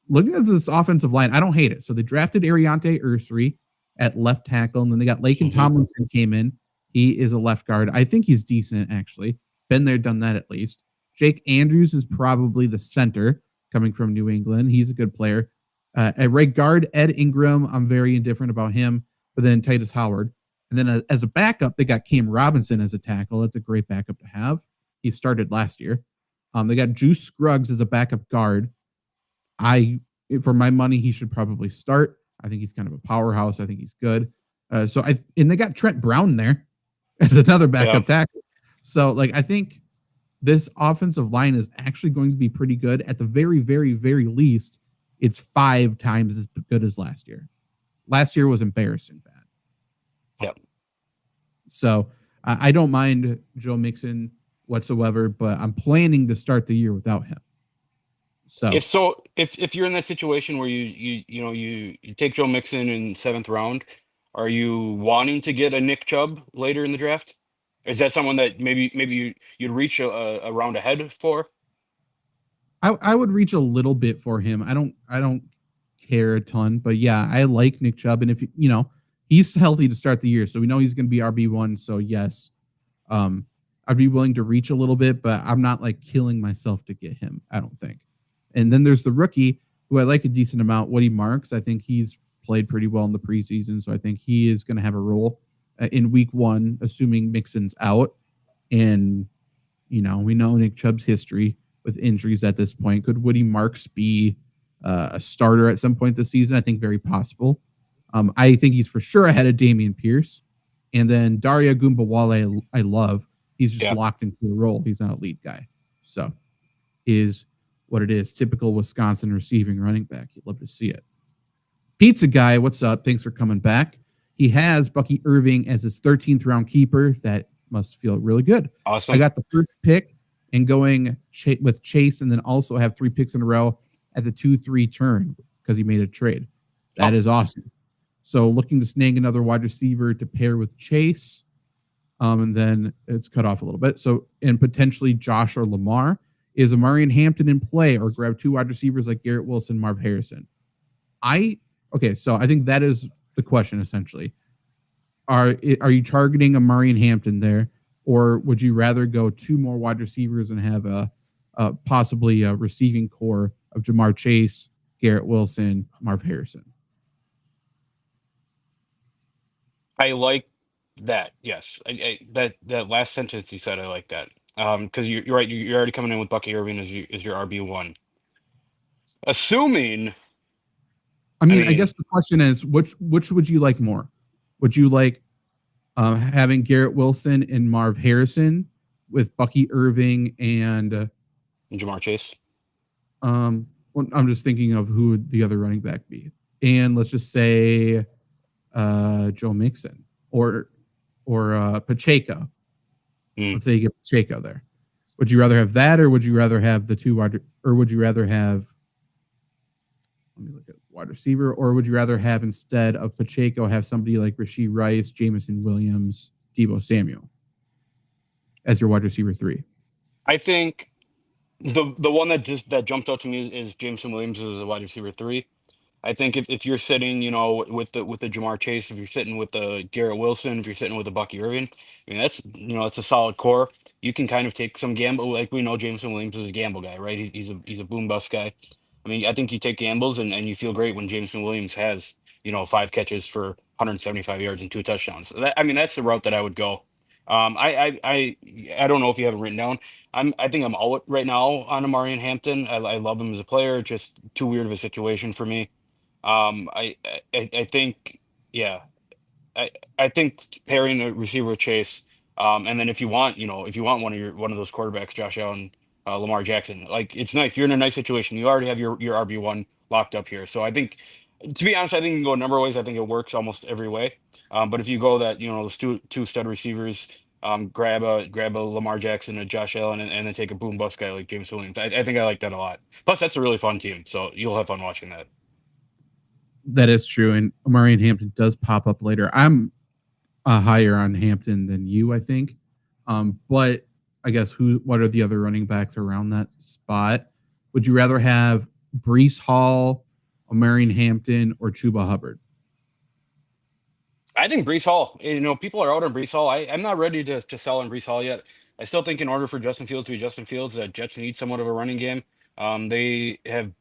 Looking at this offensive line, I don't hate it. So they drafted Ariante Ursary at left tackle, and then they got Laken Tomlinson came in. He is a left guard. I think he's decent, actually. Been there, done that at least. Jake Andrews is probably the center coming from New England. He's a good player. At right guard, Ed Ingram, I'm very indifferent about him. But then Titus Howard. And then as a backup, they got Cam Robinson as a tackle. That's a great backup to have. He started last year. They got Juice Scruggs as a backup guard. For my money, he should probably start. I think he's kind of a powerhouse. I think he's good. And they got Trent Brown there as another backup tackle. So, like, I think this offensive line is actually going to be pretty good. At the very, very, very least, it's 5 times as good as last year. Last year was embarrassing bad.
Yep.
So I don't mind Joe Mixon whatsoever, but I'm planning to start the year without him. So
if you're in that situation where you take Joe Mixon in 7th round, are you wanting to get a Nick Chubb later in the draft? Is that someone that maybe you'd reach a round ahead for?
I would reach a little bit for him. I don't care a ton, but yeah, I like Nick Chubb, and if he's healthy to start the year, so we know he's going to be RB1. So yes, I'd be willing to reach a little bit, but I'm not like killing myself to get him. I don't think. And then there's the rookie who I like a decent amount, Woody Marks. I think he's played pretty well in the preseason, so I think he is going to have a role in week 1, assuming Mixon's out. And we know Nick Chubb's history with injuries at this point. Could Woody Marks be a starter at some point this season? I think very possible. I think he's for sure ahead of Dameon Pierce. And then Daria Gumbawale, I love. He's just locked into the role. He's not a lead guy. So is what it is. Typical Wisconsin receiving running back. You'd love to see it. Pizza Guy, what's up? Thanks for coming back. He has Bucky Irving as his 13th round keeper. That must feel really good.
Awesome.
I got the first pick and going with Chase, and then also have 3 picks in a row at the 2-3 turn because he made a trade. That is awesome. So looking to snag another wide receiver to pair with Chase. And then it's cut off a little bit. So, and potentially Josh or Lamar. Is Amarian Hampton in play, or grab 2 wide receivers like Garrett Wilson, Marv Harrison? So I think that is the question essentially. Are you targeting Amarian Hampton there, or would you rather go 2 more wide receivers and have a possibly a receiving core of Jamar Chase, Garrett Wilson, Marv Harrison?
I like that. Yes, that last sentence you said, I like that. Because you're right. You're already coming in with Bucky Irving as your RB1. Assuming,
I guess the question is, which would you like more? Would you like having Garrett Wilson and Marv Harrison with Bucky Irving and
Jamar Chase?
I'm just thinking of who would the other running back be, and let's just say Joe Mixon or Pacheco. Let's say you get Pacheco there. Would you rather have that, or would you rather have the 2 wide, or would you rather have? Let me look at wide receiver, or would you rather have, instead of Pacheco, have somebody like Rashee Rice, Jameson Williams, Deebo Samuel as your wide receiver 3?
I think the one that jumped out to me is Jameson Williams as a wide receiver 3. I think if you're sitting, with the Jamar Chase, if you're sitting with the Garrett Wilson, if you're sitting with the Bucky Irving, that's it's a solid core. You can kind of take some gamble, like we know Jameson Williams is a gamble guy, right? He's a boom bust guy. I think you take gambles and you feel great when Jameson Williams has 5 catches for 175 yards and 2 touchdowns. That's the route that I would go. I don't know if you have it written down. I think I'm out right now on Amarian Hampton. I love him as a player. Just too weird of a situation for me. I think, yeah, I think pairing a receiver with Chase, and then if you want one of those quarterbacks, Josh Allen, Lamar Jackson, like, it's nice. You're in a nice situation. You already have your RB1 locked up here. So I think, to be honest, I think you can go a number of ways. I think it works almost every way. But if you go that, those two stud receivers, grab a Lamar Jackson, a Josh Allen, and then take a boom bust guy like James Williams. I think I like that a lot. Plus, that's a really fun team. So you'll have fun watching that.
That is true, and Amarian Hampton does pop up later. I'm higher on Hampton than you, I think. But I guess what are the other running backs around that spot? Would you rather have Breece Hall, Amarian Hampton, or Chuba Hubbard?
I think Breece Hall. People are out on Breece Hall. I'm not ready to sell on Breece Hall yet. I still think in order for Justin Fields to be Justin Fields, that Jets need somewhat of a running game. They have,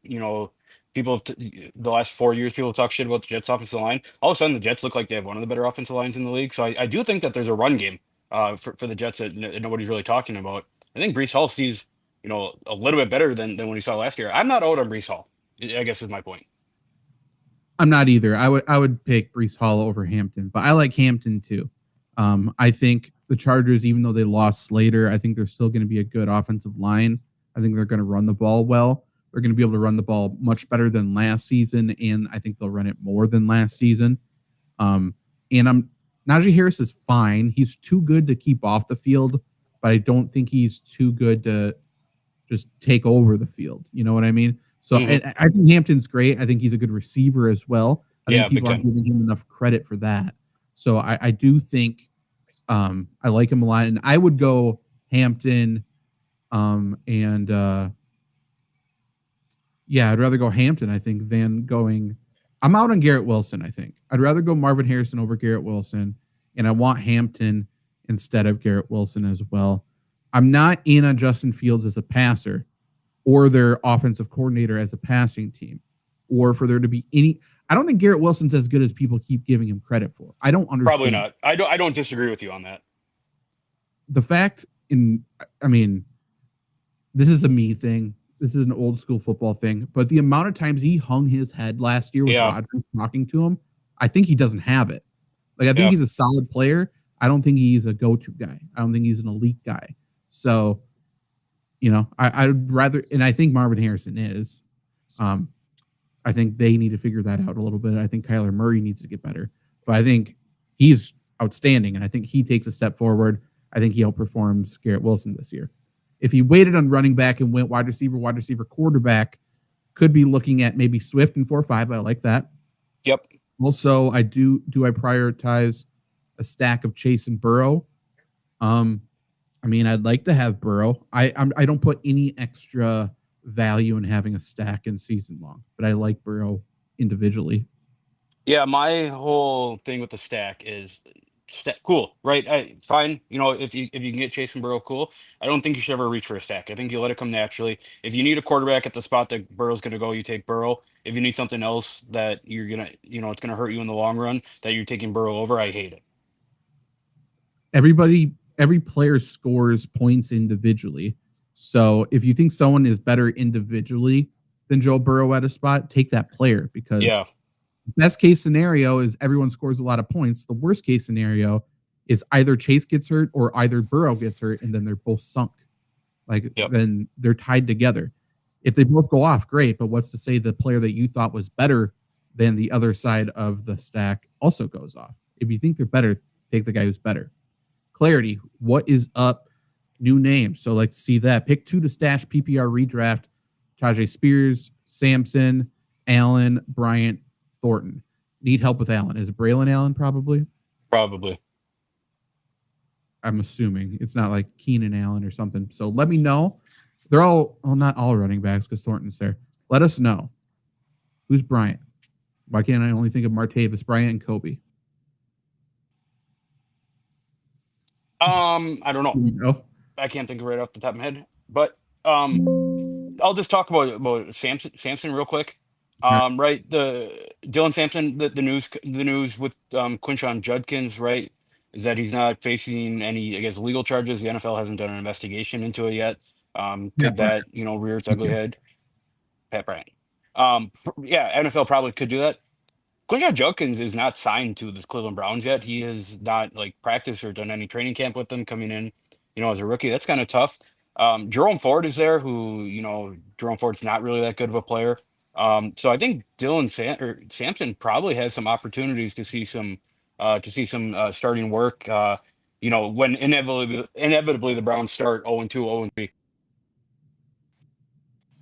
people the last 4 years, people talk shit about the Jets offensive line. All of a sudden, the Jets look like they have one of the better offensive lines in the league. So I do think that there's a run game for the Jets that nobody's really talking about. I think Breece Hall sees, a little bit better than what he saw last year. I'm not out on Breece Hall, I guess is my point.
I'm not either. I would pick Breece Hall over Hampton, but I like Hampton too. I think the Chargers, even though they lost Slater, I think they're still going to be a good offensive line. I think they're going to run the ball well. They're going to be able to run the ball much better than last season, and I think they'll run it more than last season. Najee Harris is fine. He's too good to keep off the field, but I don't think he's too good to just take over the field. You know what I mean? So I think Hampton's great. I think he's a good receiver as well. I think people aren't giving him enough credit for that. So I do think I like him a lot. And I would go Hampton I'd rather go Hampton, I think, than going. I'm out on Garrett Wilson, I think. I'd rather go Marvin Harrison over Garrett Wilson, and I want Hampton instead of Garrett Wilson as well. I'm not in on Justin Fields as a passer or their offensive coordinator as a passing team, or for there to be any. I don't think Garrett Wilson's as good as people keep giving him credit for. I don't understand.
Probably not. I don't disagree with you on that.
The fact this is a me thing. This is an old school football thing, but the amount of times he hung his head last year with Rodgers talking to him, I think he doesn't have it. Like, I think he's a solid player. I don't think he's a go-to guy. I don't think he's an elite guy. So, I'd rather, and I think Marvin Harrison is. I think they need to figure that out a little bit. I think Kyler Murray needs to get better, but I think he's outstanding, and I think he takes a step forward. I think he outperforms Garrett Wilson this year. If he waited on running back and went wide receiver, quarterback, could be looking at maybe Swift and 4-5. I like that.
Yep.
Also, I prioritize a stack of Chase and Burrow. I'd like to have Burrow. I don't put any extra value in having a stack in season long, but I like Burrow individually.
Yeah, my whole thing with the stack is cool, right? Fine. If you can get Chase and Burrow, cool. I don't think you should ever reach for a stack. I think you let it come naturally. If you need a quarterback at the spot that Burrow's going to go, you take Burrow. If you need something else that you're going to, it's going to hurt you in the long run, that you're taking Burrow over, I hate it.
Every player scores points individually. So if you think someone is better individually than Joe Burrow at a spot, take that player, because best case scenario is everyone scores a lot of points. The worst case scenario is either Chase gets hurt or either Burrow gets hurt, and then they're both sunk. Then they're tied together. If they both go off, great. But what's to say the player that you thought was better than the other side of the stack also goes off? If you think they're better, take the guy who's better. Clarity, what is up? New name. So like to see that. Pick 2 to stash PPR redraft. Tajay Spears, Sampson, Allen, Bryant, Thornton. Need help with Allen. Is it Braylon Allen probably?
Probably.
I'm assuming. It's not like Keenan Allen or something. So let me know. They're all, not all running backs because Thornton's there. Let us know. Who's Bryant? Why can't I only think of Martavis Bryant and Kobe?
I don't know. I can't think of it right off the top of my head. But I'll just talk about Sampson real quick. Right, the Dylan Sampson, the news with Quinshon Judkins, right, is that he's not facing any, I guess, legal charges. The NFL hasn't done an investigation into it yet. Could that rear its ugly head? Pat Bryant. NFL probably could do that. Quinshon Judkins is not signed to the Cleveland Browns yet. He has not practiced or done any training camp with them coming in, as a rookie. That's kind of tough. Jerome Ford is there, who Jerome Ford's not really that good of a player. So I think Dylan Sampson probably has some opportunities to see some starting work. When inevitably the Browns start 0-2,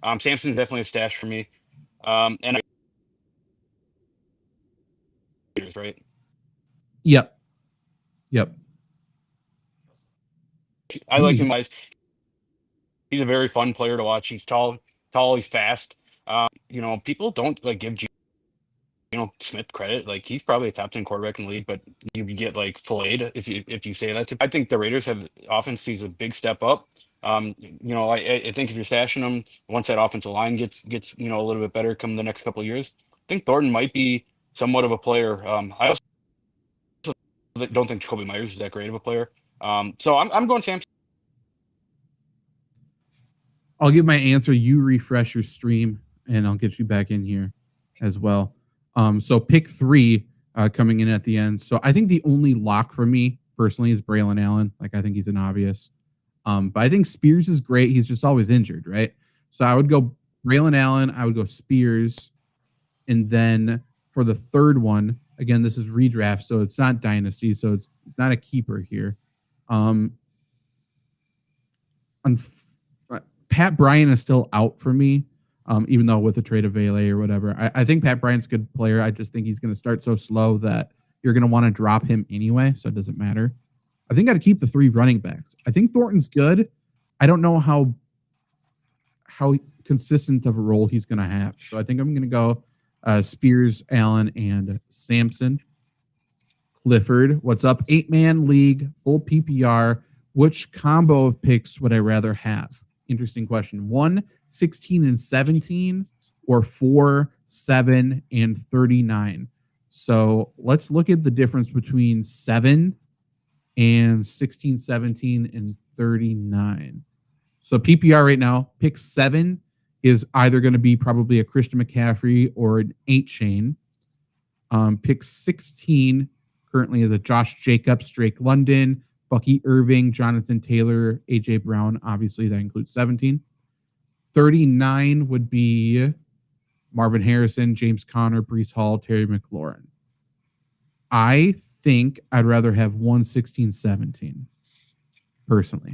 0-3. Sampson's definitely a stash for me. And right.
Yep.
I like him. He's a very fun player to watch. He's tall. He's fast. People don't give Smith credit. He's probably a top 10 quarterback in the league, but you get filleted if you say that. I think the Raiders have offense sees a big step up. I think if you're stashing them, once that offensive line gets a little bit better come the next couple of years, I think Thornton might be somewhat of a player. I also don't think Jacoby Myers is that great of a player. So I'm going Sampson.
I'll give my answer. You refresh your stream, and I'll get you back in here as well. So pick 3 coming in at the end. So I think the only lock for me personally is Braylon Allen. Like, I think he's an obvious. But I think Spears is great. He's just always injured, right? So I would go Braylon Allen. I would go Spears. And then for the third one, again, this is redraft, so it's not dynasty, so it's not a keeper here. Pat Bryant is still out for me, even though with the trade of Vele or whatever. I think Pat Bryant's a good player. I just think he's going to start so slow that you're going to want to drop him anyway, so it doesn't matter. I think I'd keep the 3 running backs. I think Thornton's good. I don't know how consistent of a role he's going to have. So I think I'm going to go Spears, Allen, and Sampson. Clifford, what's up? 8-man league, full PPR. Which combo of picks would I rather have? Interesting question. 1, 16, and 17, or 4, 7, and 39. So let's look at the difference between 7 and 16, 17, and 39. So PPR right now, pick 7 is either going to be probably a Christian McCaffrey or an 8-chain. Pick 16 currently is a Josh Jacobs, Drake London, Bucky Irving, Jonathan Taylor, AJ Brown. Obviously, that includes 17. 39 would be Marvin Harrison, James Conner, Breece Hall, Terry McLaurin. I think I'd rather have 1, 16, 17. Personally,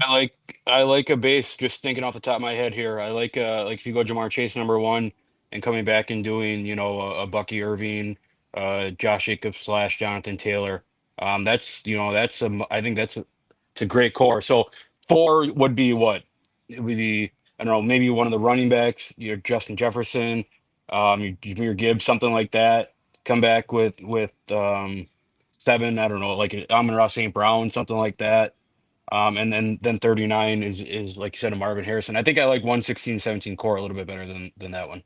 I like a base. Just thinking off the top of my head here, I like if you go Jamar Chase number 1 and coming back and doing a Bucky Irving, Josh Jacobs / Jonathan Taylor. That's I think it's a great core. So 4 would be what? It would be, I don't know, maybe one of the running backs, your Justin Jefferson, your Jahmyr Gibbs, something like that. Come back with 7, I don't know, like Amon-Ra St. Brown, something like that. And then 39 is like you said, a Marvin Harrison. I think I like 1, 16, 17 core a little bit better than that one.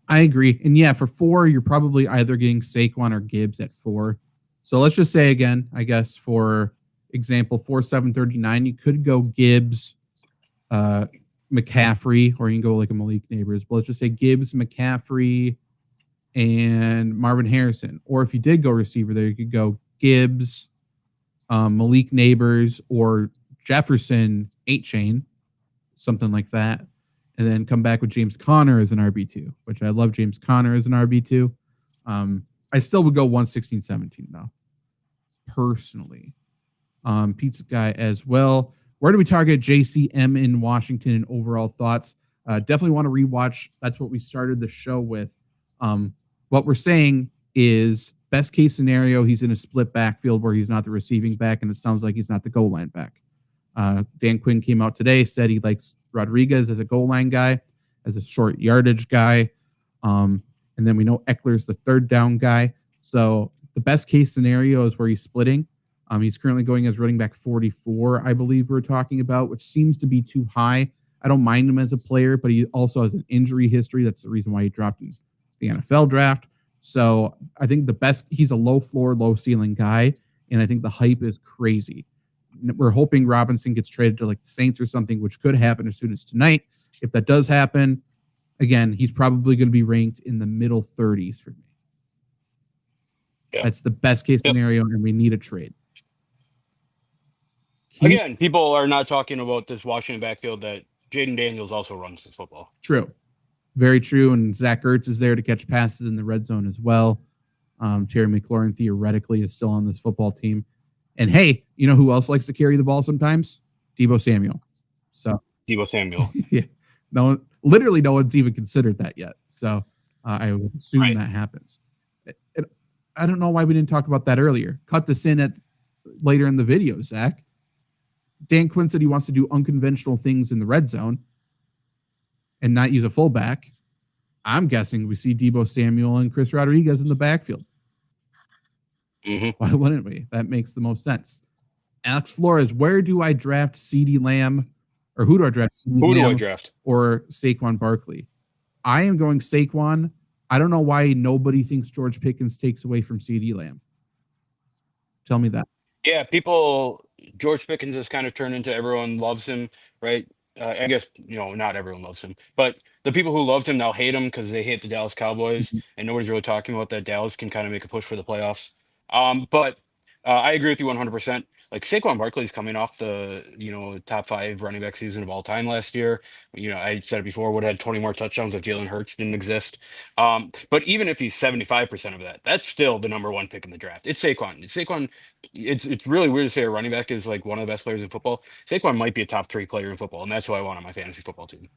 I agree. And yeah, for 4, you're probably either getting Saquon or Gibbs at 4. So let's just say again, I guess for example, 4, 7, 39, you could go Gibbs, McCaffrey, or you can go like a Malik Neighbors. But let's just say Gibbs, McCaffrey, and Marvin Harrison. Or if you did go receiver there, you could go Gibbs, Malik Neighbors, or Jefferson 8-chain, something like that, and then come back with James Conner as an RB2, which I love James Conner as an RB2. I still would go 1, 16, 17 though, personally. Pizza Guy as well. Where do we target JCM in Washington and overall thoughts? Definitely want to rewatch. That's what we started the show with. What we're saying is best case scenario, he's in a split backfield where he's not the receiving back, and it sounds like he's not the goal line back. Dan Quinn came out today, said he likes Rodriguez as a goal line guy, as a short yardage guy. And then we know Eckler's the third down guy. So the best case scenario is where he's splitting. He's currently going as running back 44, I believe we're talking about, which seems to be too high. I don't mind him as a player, but he also has an injury history. That's the reason why he dropped in the NFL draft. So I think he's a low floor, low ceiling guy. And I think the hype is crazy. We're hoping Robinson gets traded to like the Saints or something, which could happen as soon as tonight. If that does happen, again, he's probably going to be ranked in the middle 30s for me. Yeah. That's the best case scenario, and we need a trade.
Again, people are not talking about this Washington backfield that Jaden Daniels also runs this football.
True. Very true. And Zach Ertz is there to catch passes in the red zone as well. Terry McLaurin theoretically is still on this football team. And hey, you know who else likes to carry the ball sometimes? Deebo Samuel. So
Deebo Samuel.
Yeah. No one's even considered that yet. So I would assume that happens. I don't know why we didn't talk about that earlier. Cut this in later in the video, Zach. Dan Quinn said he wants to do unconventional things in the red zone and not use a fullback. I'm guessing we see Deebo Samuel and Chris Rodriguez in the backfield.
Mm-hmm.
Why wouldn't we? That makes the most sense. Alex Flores, where do I draft CeeDee Lamb? Or who do I draft?
Who do I draft?
Or Saquon Barkley? I am going Saquon. I don't know why nobody thinks George Pickens takes away from CeeDee Lamb. Tell me that.
Yeah, George Pickens has kind of turned into everyone loves him, right? I guess, not everyone loves him, but the people who loved him now hate him because they hate the Dallas Cowboys, and nobody's really talking about that Dallas can kind of make a push for the playoffs. But I agree with you 100%. Like Saquon Barkley's coming off the, top 5 running back season of all time last year. I said it before, would have had 20 more touchdowns if Jalen Hurts didn't exist. But even if he's 75% of that, that's still the number one pick in the draft. It's Saquon. It's really weird to say a running back is like one of the best players in football. Saquon might be a top 3 player in football, and that's who I want on my fantasy football team.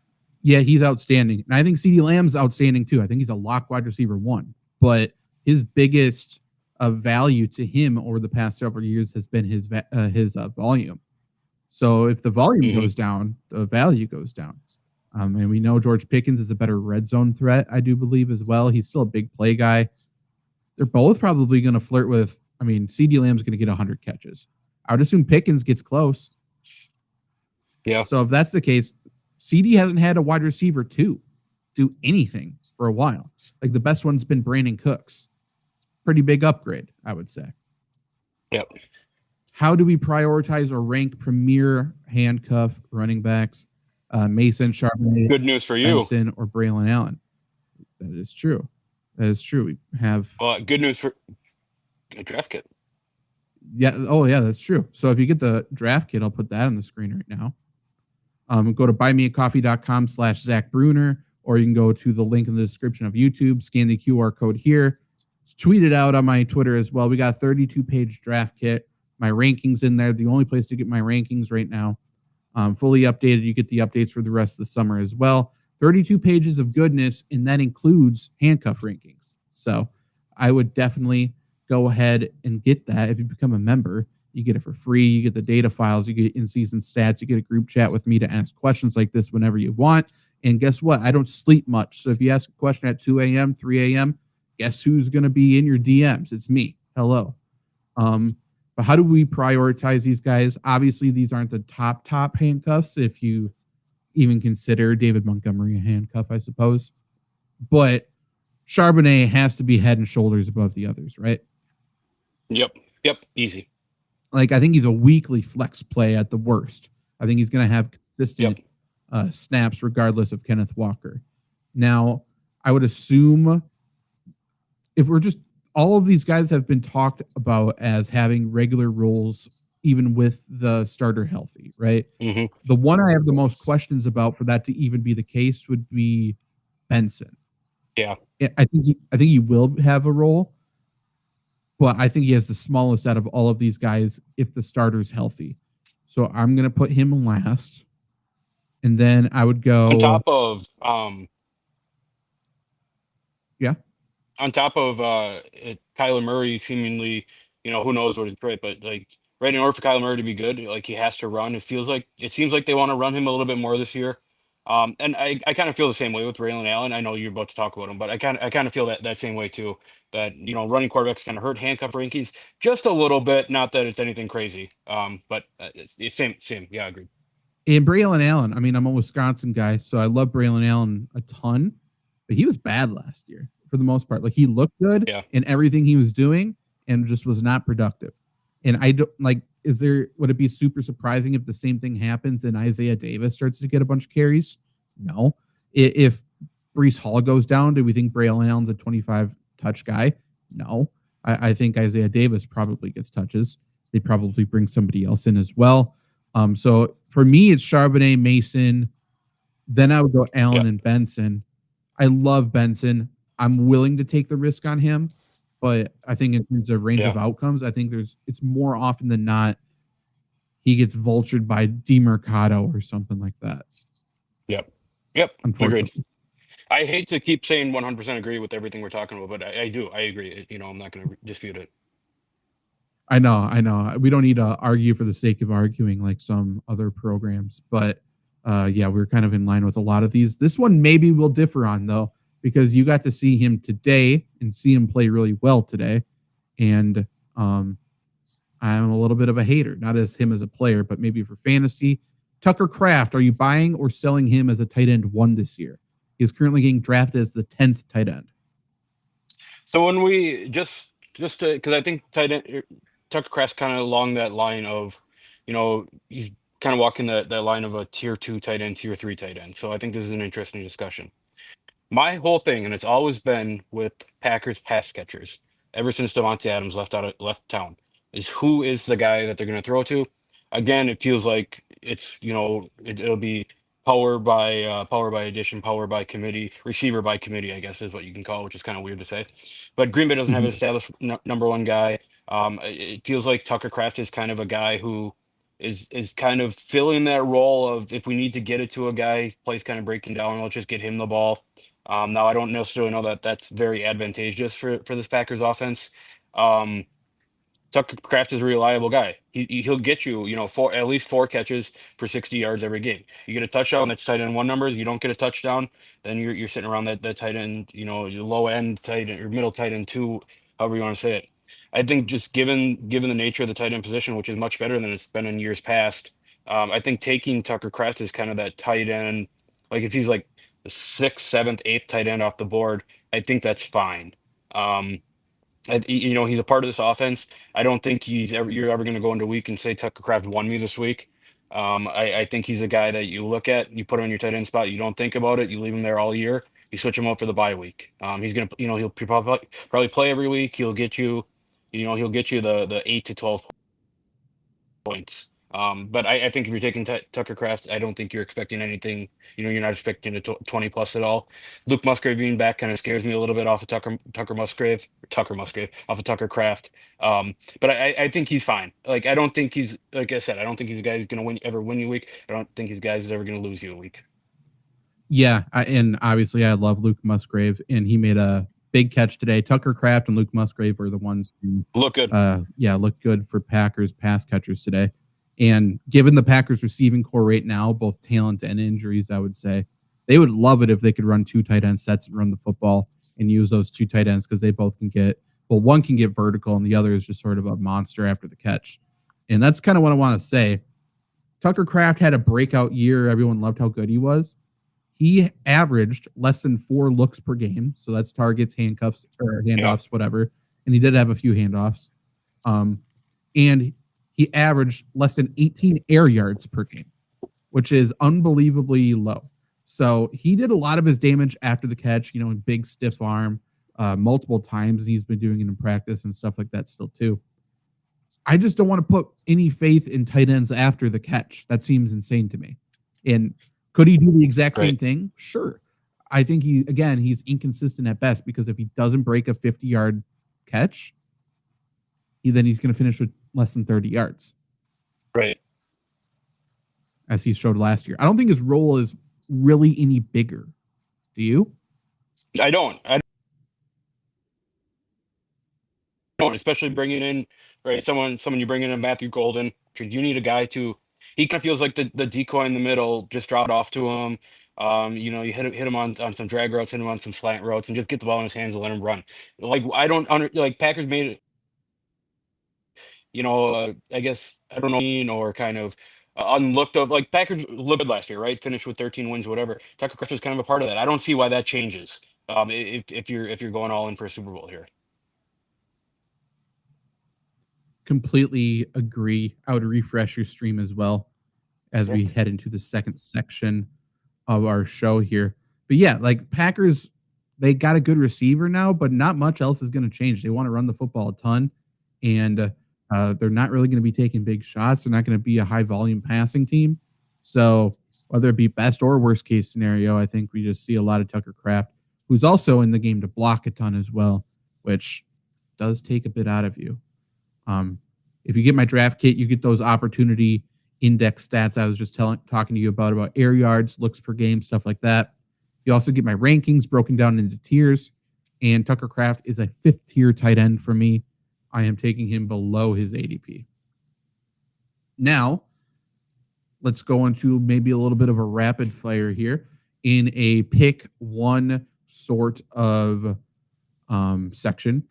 Yeah, he's outstanding. And I think CeeDee Lamb's outstanding too. I think he's a lock wide receiver 1. But his biggest value to him over the past several years has been his volume. So if the volume goes down, the value goes down. And we know George Pickens is a better red zone threat, I do believe, as well. He's still a big play guy. They're both probably going to flirt with, CeeDee Lamb's going to get 100 catches. I would assume Pickens gets close.
Yeah.
So if that's the case, CD hasn't had a wide receiver 2 do anything for a while. Like the best one's been Brandon Cooks. Pretty big upgrade, I would say.
Yep.
How do we prioritize or rank premier handcuff running backs? Mason, Charbonnet,
good news for you,
Benson, or Braylon Allen? That is true. That is true. We have
good news for a draft kit.
Yeah. Oh, yeah, that's true. So if you get the draft kit, I'll put that on the screen right now. Go to buymeacoffee.com/Zach Bruner, or you can go to the link in the description of YouTube, scan the QR code here, tweet it out on my Twitter as well. We got a 32-page draft kit. My rankings in there, the only place to get my rankings right now. Fully updated. You get the updates for the rest of the summer as well. 32 pages of goodness, and that includes handcuff rankings. So I would definitely go ahead and get that. If you become a member, you get it for free. You get the data files. You get in-season stats. You get a group chat with me to ask questions like this whenever you want. And guess what? I don't sleep much. So if you ask a question at 2 a.m., 3 a.m., guess who's going to be in your DMs? It's me. Hello. But how do we prioritize these guys? Obviously, these aren't the top handcuffs, if you even consider David Montgomery a handcuff, I suppose. But Charbonnet has to be head and shoulders above the others, right?
Yep. Easy.
Like, I think he's a weekly flex play at the worst. I think he's going to have consistent snaps regardless of Kenneth Walker. Now, I would assume if we're just all of these guys have been talked about as having regular roles, even with the starter healthy, right?
Mm-hmm.
The one I have the most questions about for that to even be the case would be Benson.
Yeah.
I think he will have a role, but I think he has the smallest out of all of these guys if the starter's healthy. So I'm going to put him last. And then I would go
on top of
on
top of Kyler Murray, seemingly, who knows what it's right, but like right in order for Kyler Murray to be good, like he has to run. It seems like they want to run him a little bit more this year. And I kind of feel the same way with Braylon Allen. I know you're about to talk about him, but I kind of feel that same way too. That running quarterbacks kind of hurt handcuff rankings just a little bit. Not that it's anything crazy. But it's same. Yeah, I agree.
And Braylon Allen, I'm a Wisconsin guy, so I love Braylon Allen a ton, but he was bad last year for the most part. Like, he looked good in everything he was doing and just was not productive. And I don't like, would it be super surprising if the same thing happens and Isaiah Davis starts to get a bunch of carries? No. If Breece Hall goes down, do we think Braylon Allen's a 25 touch guy? No. I think Isaiah Davis probably gets touches. They probably bring somebody else in as well. So for me, it's Charbonnet, Mason. Then I would go Allen and Benson. I love Benson. I'm willing to take the risk on him, but I think in terms of range of outcomes, I think it's more often than not he gets vultured by DeMercado or something like that.
Yep. Agreed. I hate to keep saying 100% agree with everything we're talking about, but I do. I agree. I'm not going to dispute it.
I know. We don't need to argue for the sake of arguing like some other programs, but we're kind of in line with a lot of these. This one maybe we'll differ on, though, because you got to see him today and see him play really well today. And I'm a little bit of a hater, not as him as a player, but maybe for fantasy. Tucker Kraft, are you buying or selling him as a tight end 1 this year? He's currently getting drafted as the 10th tight end.
So when we just because I think tight end Tucker Kraft's kind of along that line of, he's kind of walking that line of a tier 2 tight end, tier 3 tight end. So I think this is an interesting discussion. My whole thing, and it's always been with Packers pass catchers, ever since Davante Adams left town, is who is the guy that they're going to throw to. Again, it feels like it's, it'll be power by addition, power by committee, receiver by committee, I guess is what you can call it, which is kind of weird to say. But Green Bay doesn't have an established number one guy. It feels like Tucker Kraft is kind of a guy who is kind of filling that role of, if we need to get it to a guy, plays kind of breaking down, let's just get him the ball. Now I don't necessarily know that that's very advantageous for this Packers offense. Tucker Kraft is a reliable guy. He'll get you, at least 4 catches for 60 yards every game. You get a touchdown, that's tight end 1 numbers. You don't get a touchdown, then you're sitting around that tight end, your low end tight end or middle tight end 2, however you want to say it. I think just given the nature of the tight end position, which is much better than it's been in years past, I think taking Tucker Kraft is kind of that tight end. Like if he's like the 6th, 7th, 8th tight end off the board, I think that's fine. He's a part of this offense. I don't think you're ever going to go into a week and say Tucker Kraft won me this week. I think he's a guy that you look at, you put him on your tight end spot, you don't think about it, you leave him there all year, you switch him out for the bye week. He's gonna, he'll probably play every week. He'll get you, the 8 to 12 points. But I think if you're taking Tucker Kraft, I don't think you're expecting anything. You're not expecting a 20 plus at all. Luke Musgrave being back kind of scares me a little bit off of Tucker Musgrave off of Tucker Kraft. But I think he's fine. Like I don't think he's, like I said, I don't think he's a guy who's going to ever win you a week. I don't think he's a guy who's ever going to lose you a week.
Yeah, and obviously I love Luke Musgrave, and he made a big catch today. Tucker Kraft and Luke Musgrave were the ones who
look good.
Look good for Packers pass catchers today. And given the Packers receiving core right now, both talent and injuries, I would say they would love it if they could run 2 tight end sets and run the football and use those 2 tight ends, because they both can one can get vertical and the other is just sort of a monster after the catch. And that's kind of what I want to say. Tucker Kraft had a breakout year. Everyone loved how good he was. He averaged less than 4 looks per game. So that's targets, handcuffs, or handoffs, whatever. And he did have a few handoffs. And he averaged less than 18 air yards per game, which is unbelievably low. So he did a lot of his damage after the catch, big stiff arm, multiple times, and he's been doing it in practice and stuff like that still too. I just don't want to put any faith in tight ends after the catch. That seems insane to me. And could he do the exact same thing? Sure. I think he's inconsistent at best, because if he doesn't break a 50-yard catch, then he's going to finish with less than 30 yards.
Right.
As he showed last year. I don't think his role is really any bigger. Do you?
I don't, especially bringing in, right, someone you bring in Matthew Golden, because you need a guy he kind of feels like the decoy in the middle, just drop it off to him. You hit him on some drag routes, hit him on some slant routes, and just get the ball in his hands and let him run. Like Packers made it, I guess, I don't know, or kind of unlooked of, like Packers looked good last year, right? Finished with 13 wins, whatever. Tucker Kraft was kind of a part of that. I don't see why that changes. If you're going all in for a Super Bowl here.
Completely agree. I would refresh your stream as well as we head into the second section of our show here. But yeah, like Packers, they got a good receiver now, but not much else is going to change. They want to run the football a ton, and they're not really going to be taking big shots. They're not going to be a high volume passing team. So whether it be best or worst case scenario, I think we just see a lot of Tucker Kraft, who's also in the game to block a ton as well, which does take a bit out of you. If you get my draft kit, you get those opportunity index stats I was just talking to you about air yards, looks per game, stuff like that. You also get my rankings broken down into tiers, and Tucker Kraft is a 5th tier tight end for me. I am taking him below his ADP. Now, let's go into maybe a little bit of a rapid fire here in a pick one sort of section.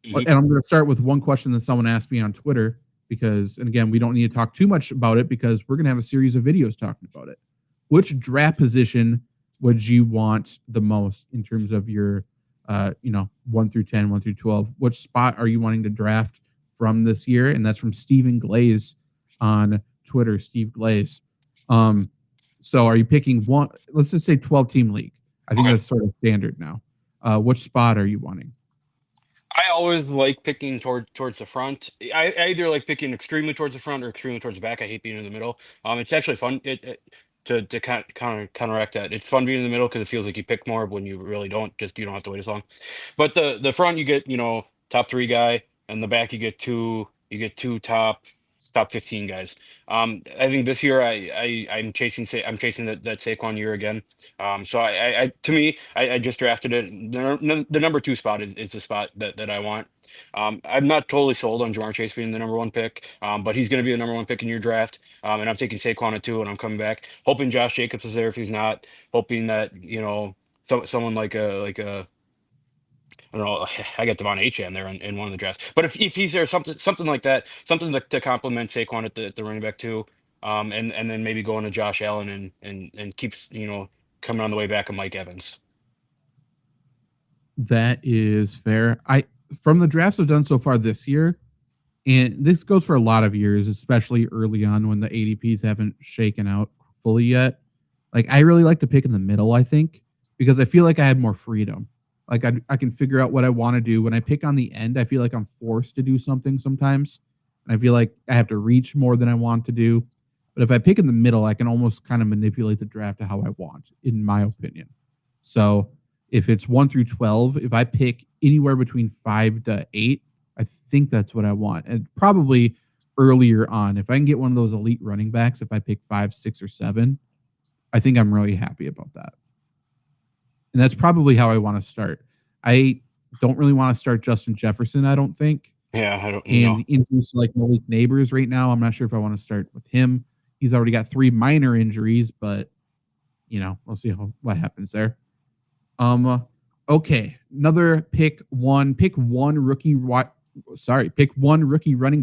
And I'm going to start with one question that someone asked me on Twitter, because, and again, we don't need to talk too much about it because we're going to have a series of videos talking about it. Which draft position would you want the most in terms of your, 1 through 10, 1 through 12? Which spot are you wanting to draft from this year? And that's from Stephen Glaze on Twitter, Steve Glaze. So are you picking one? Let's just say 12-team league. I think that's sort of standard now. Which spot are you wanting?
I always like picking towards the front. I either like picking extremely towards the front or extremely towards the back. I hate being in the middle. It's actually fun to kind of counteract that. It's fun being in the middle because it feels like you pick more when you really don't. Just you don't have to wait as long. But the front you get top three guy, and the back you get two top 15 guys. I think this year I'm chasing that Saquon year again. So to me, I just drafted it. The number two spot is the spot that I want. I'm not totally sold on Jamar Chase being the number one pick, but he's going to be the number one pick in your draft. And I'm taking Saquon at 2, and I'm coming back, hoping Josh Jacobs is there. If he's not, hoping that someone like a I don't know. I got Devon Achane there in one of the drafts. But if he's there, something like that, something to complement Saquon at the running back too, and then maybe going to Josh Allen and keeps coming on the way back of Mike Evans.
That is fair. From the drafts I've done so far this year, and this goes for a lot of years, especially early on when the ADPs haven't shaken out fully yet. Like I really like to pick in the middle, I think, because I feel like I have more freedom. Like I can figure out what I want to do. When I pick on the end, I feel like I'm forced to do something sometimes. And I feel like I have to reach more than I want to do. But if I pick in the middle, I can almost kind of manipulate the draft to how I want, in my opinion. So if it's 1 through 12, if I pick anywhere between 5 to 8, I think that's what I want. And probably earlier on, if I can get one of those elite running backs, if I pick 5, 6, or 7, I think I'm really happy about that. And that's probably how I want to start. I don't really want to start Justin Jefferson, I don't think.
Yeah, I don't.
And the injuries to like Malik Neighbors right now, I'm not sure if I want to start with him. He's already got 3 minor injuries, but we'll see what happens there. Okay, another pick one rookie running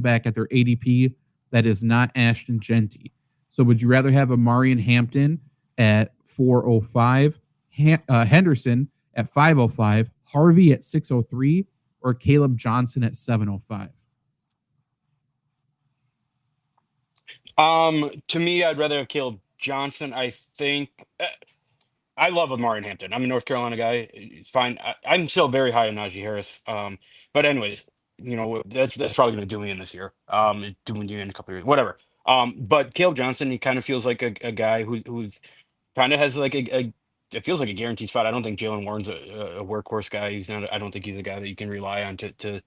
back at their ADP that is not Ashton Jeanty. So would you rather have Amarian Hampton at 405, Henderson at 505, Harvey at 603, or Caleb Johnson at 705?
To me, I'd rather have Caleb Johnson. I think I love Amarian Hampton. I'm a North Carolina guy. It's fine. I'm still very high on Najee Harris. But anyways, that's probably going to do me in this year. Doing you in a couple of years, whatever. But Caleb Johnson, he kind of feels like a guy who's kind of has like it feels like a guaranteed spot. I don't think Jalen Warren's a workhorse guy. He's not. I don't think he's a guy that you can rely on to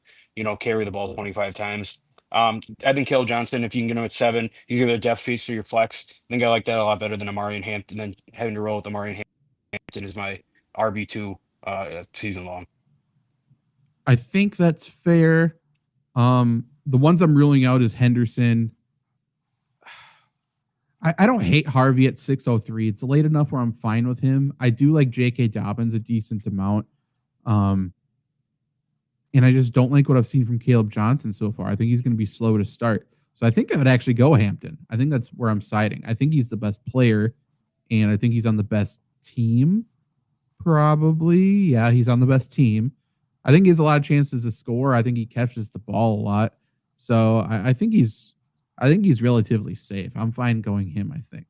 carry the ball 25 times. I think Caleb Johnson, if you can get him at 7, he's gonna be a depth piece for your flex. I think I like that a lot better than Amarian Hampton. Than having to roll with Amarian Hampton is my RB2 season long.
I think that's fair. The ones I'm ruling out is Henderson. I don't hate Harvey at 603. It's late enough where I'm fine with him. I do like J.K. Dobbins a decent amount. And I just don't like what I've seen from Caleb Johnson so far. I think he's going to be slow to start. So I think I would actually go Hampton. I think that's where I'm siding. I think he's the best player, and I think he's on the best team. Probably. Yeah, he's on the best team. I think he has a lot of chances to score. I think he catches the ball a lot. So I think he's relatively safe. I'm fine going him, I think.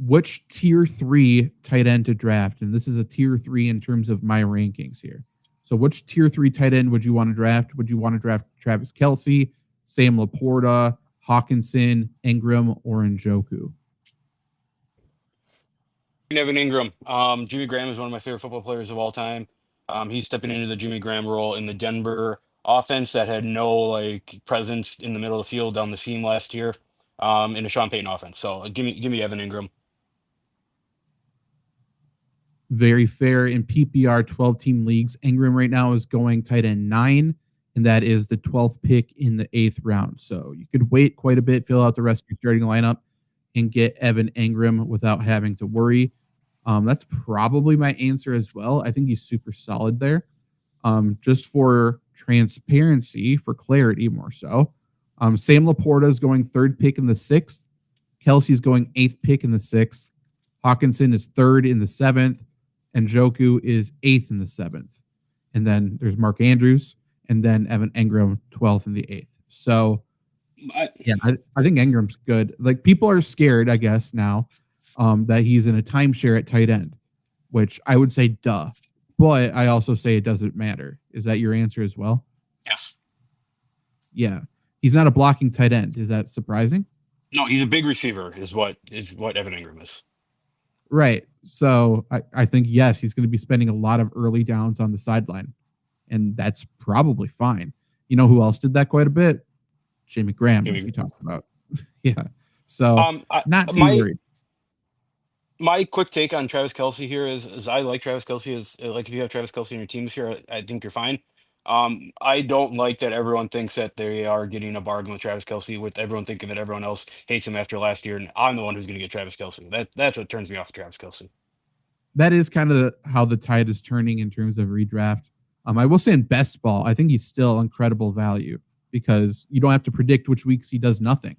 Which tier 3 tight end to draft? And this is a tier 3 in terms of my rankings here. So which tier 3 tight end would you want to draft? Would you want to draft Travis Kelce, Sam Laporta, Hawkinson, Ingram, or Njoku?
Evan Ingram. Jimmy Graham is one of my favorite football players of all time. He's stepping into the Jimmy Graham role in the Denver offense that had no presence in the middle of the field down the seam last year, in a Sean Payton offense. So give me Evan Ingram.
Very fair. In PPR 12-team leagues, Ingram right now is going tight end 9, and that is the 12th pick in the 8th round. So you could wait quite a bit, fill out the rest of your starting lineup, and get Evan Ingram without having to worry. That's probably my answer as well. I think he's super solid there. Just for transparency, for clarity more so, Sam Laporta is going 3rd pick in the 6th. Kelce's going 8th pick in the 6th. Hawkinson is 3rd in the 7th. And Njoku is 8th in the 7th. And then there's Mark Andrews, and then Evan Ingram 12th in the 8th. So, I think Ingram's good. Like, people are scared, I guess, now that he's in a timeshare at tight end, which I would say, duh. but I also say it doesn't matter. Is that your answer as well?
Yes.
Yeah. He's not a blocking tight end. Is that surprising?
No, he's a big receiver is what Evan Ingram is.
Right. So I think, yes, he's going to be spending a lot of early downs on the sideline, and that's probably fine. You know who else did that quite a bit? Jamie Graham, like we talked about. Yeah. So not too worried.
My quick take on Travis Kelce here is I like Travis Kelce. Like if you have Travis Kelce in your team this year, I think you're fine. I don't like that everyone thinks that they are getting a bargain with Travis Kelce, with everyone thinking that everyone else hates him after last year, and I'm the one who's going to get Travis Kelce. That's what turns me off of Travis Kelce.
That is kind of how the tide is turning in terms of redraft. I will say in best ball, I think he's still incredible value because you don't have to predict which weeks he does nothing.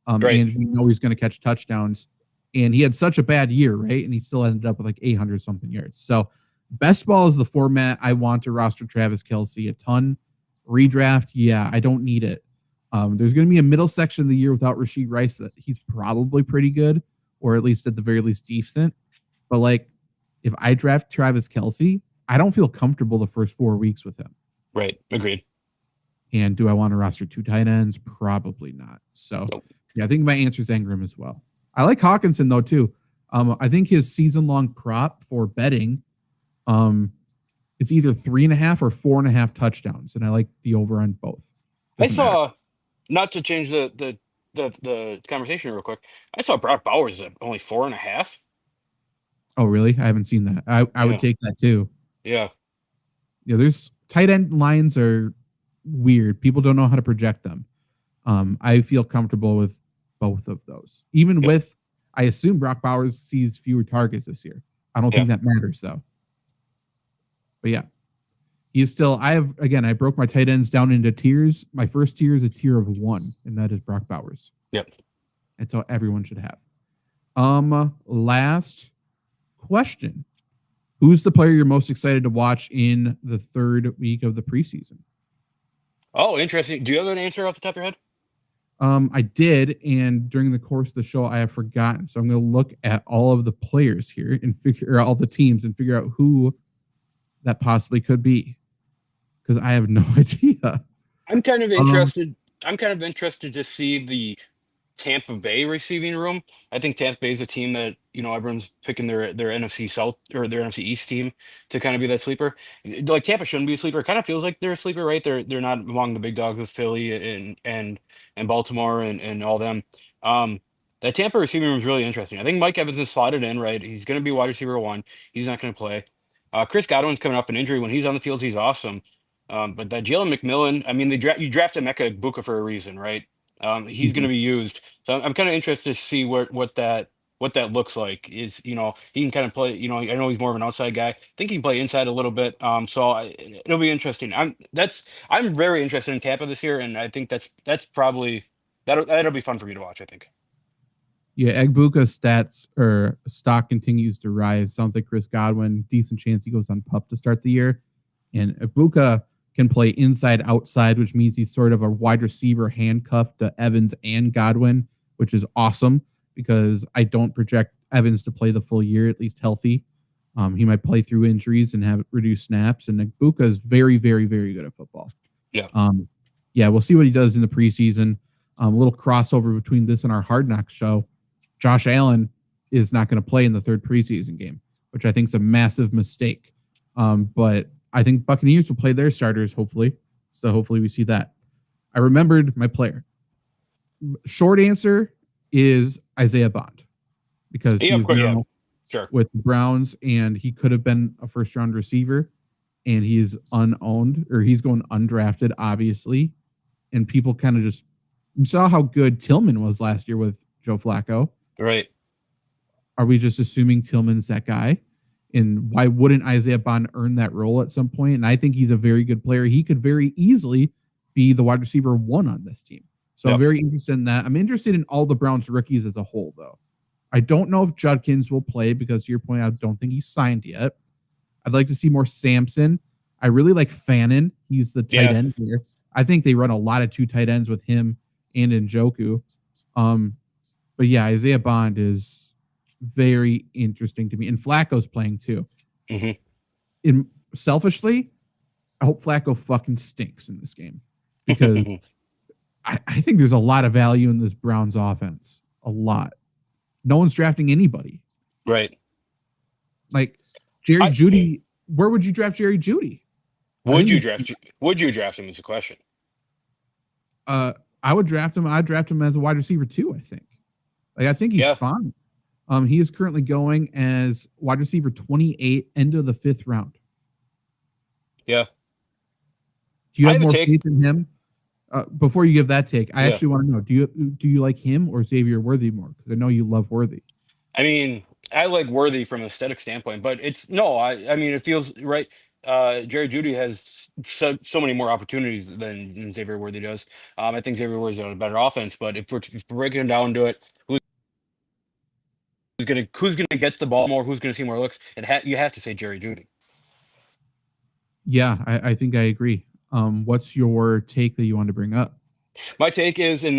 Right.
And you know he's going to catch touchdowns. And he had such a bad year, right? And he still ended up with like 800 something yards. So best ball is the format I want to roster Travis Kelce a ton. Redraft, yeah, I don't need it. There's going to be a middle section of the year without Rashee Rice that he's probably pretty good, or at least at the very least decent. But like, if I draft Travis Kelce, I don't feel comfortable the first 4 weeks with him.
Right. Agreed.
And do I want to roster 2 tight ends? Probably not. So yeah, I think my answer is Ingram as well. I like Hawkinson though too. I think his season-long prop for betting, it's either 3.5 or 4.5 touchdowns, and I like the over on both.
I saw, not to change the conversation real quick, I saw Brock Bowers at only 4.5.
Oh, really? I haven't seen that. I would take that too.
Yeah.
Yeah, there's tight end lines are weird. People don't know how to project them. I feel comfortable with both of those. Even with, I assume Brock Bowers sees fewer targets this year. I don't think that matters though. But yeah, he's still, I broke my tight ends down into tiers. My first tier is a tier of 1, and that is Brock Bowers.
Yep.
That's how everyone should have. Last question. Who's the player you're most excited to watch in the 3rd week of the preseason?
Oh, interesting. Do you have an answer off the top of your head?
I did, and during the course of the show, I have forgotten. So I'm going to look at all of the players here and figure out all the teams and figure out who that possibly could be, because I have no idea.
I'm kind of interested. I'm kind of interested to see the Tampa Bay receiving room. I think Tampa Bay is a team that, everyone's picking their NFC South or their NFC East team to kind of be that sleeper. Like Tampa shouldn't be a sleeper. It kind of feels like they're a sleeper, right? They're not among the big dogs with Philly and Baltimore and all them. That Tampa receiving room is really interesting. I think Mike Evans is slotted in, right? He's going to be wide receiver 1. He's not going to play. Chris Godwin's coming off an injury. When he's on the field, he's awesome. But that Jalen McMillan, I mean, you drafted Emeka Egbuka for a reason, right? He's going to be used. So I'm kind of interested to see what that looks like. Is, he can kind of play, I know he's more of an outside guy. I think he can play inside a little bit. It'll be interesting. I'm very interested in Tampa this year, and I think that's probably that'll be fun for me to watch, I think.
Yeah, Egbuka's stats or stock continues to rise. Sounds like Chris Godwin, decent chance he goes on PUP to start the year. And Egbuka can play inside, outside, which means he's sort of a wide receiver handcuffed to Evans and Godwin, which is awesome because I don't project Evans to play the full year, at least healthy. He might play through injuries and have reduced snaps. And Egbuka is very, very, very good at football.
Yeah.
We'll see what he does in the preseason. A little crossover between this and our Hard Knocks show. Josh Allen is not going to play in the 3rd preseason game, which I think is a massive mistake. But I think Buccaneers will play their starters, hopefully. So hopefully we see that. I remembered my player. Short answer is Isaiah Bond, because he's now with the Browns, and he could have been a 1st-round receiver, and he's unowned, or he's going undrafted, obviously. And people kind of just saw how good Tillman was last year with Joe Flacco.
Right.
Are we just assuming Tillman's that guy? And why wouldn't Isaiah Bond earn that role at some point? And I think he's a very good player. He could very easily be the wide receiver 1 on this team. So I'm very interested in that. I'm interested in all the Browns rookies as a whole, though. I don't know if Judkins will play because, to your point, I don't think he's signed yet. I'd like to see more Sampson. I really like Fannin. He's the tight end here. I think they run a lot of 2 tight ends with him and Njoku. But yeah, Isaiah Bond is very interesting to me. And Flacco's playing too.
Mm-hmm.
selfishly, I hope Flacco fucking stinks in this game because I think there's a lot of value in this Browns offense. A lot. No one's drafting anybody.
Right.
Like Jerry Jeudy. Where would you draft Jerry Jeudy?
Would you draft him is the question.
I would draft him. I'd draft him as a wide receiver too, I think. Like I think he's fine. He is currently going as wide receiver 28, end of the 5th round.
Yeah.
Do you have more faith in him? Before you give that take, I actually want to know: do you like him or Xavier Worthy more? Because I know you love Worthy.
I mean, I like Worthy from an aesthetic standpoint, but it's no. I mean, it feels right. Jerry Jeudy has so many more opportunities than Xavier Worthy does. I think Xavier Worthy's on a better offense, but if we're breaking it down to it, who's gonna get the ball more? Who's gonna see more looks? You have to say Jerry Jeudy.
Yeah, I think I agree. What's your take that you want to bring up?
My take is, and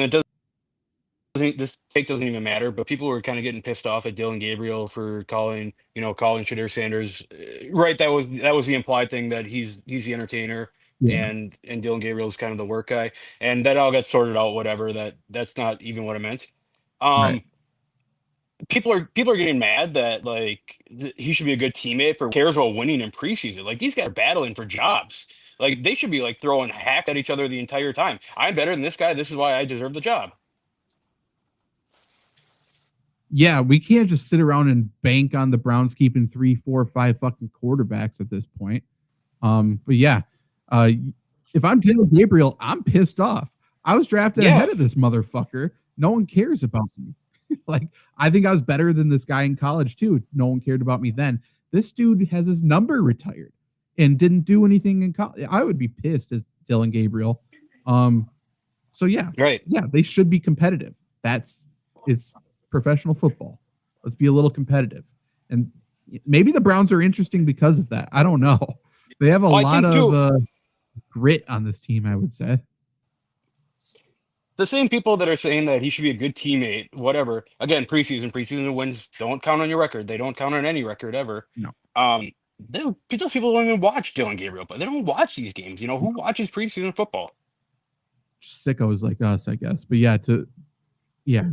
this take doesn't even matter, but people were kind of getting pissed off at Dillon Gabriel for calling Shedeur Sanders. Right, that was the implied thing, that he's the entertainer, and Dillon Gabriel is kind of the work guy, and that all got sorted out. Whatever, that's not even what I meant.
Right.
People are getting mad that like he should be a good teammate for cares about winning in preseason. Like these guys are battling for jobs. Like they should be like throwing hacks at each other the entire time. I'm better than this guy. This is why I deserve the job.
Yeah, we can't just sit around and bank on the Browns keeping 3, 4, 5 fucking quarterbacks at this point. But yeah, if I'm Dillon Gabriel, I'm pissed off. I was drafted ahead of this motherfucker. No one cares about me. Like, I think I was better than this guy in college too. No one cared about me then. This dude has his number retired and didn't do anything in college. I would be pissed as Dillon Gabriel. So yeah,
right.
Yeah, they should be competitive. It's professional football. Let's be a little competitive. And maybe the Browns are interesting because of that. I don't know. They have a lot of grit on this team, I would say.
The same people that are saying that he should be a good teammate, whatever. Again, preseason wins don't count on your record. They don't count on any record ever.
No.
Those people don't even watch Dillon Gabriel, but they don't watch these games. Who watches preseason football?
Sickos like us, I guess. But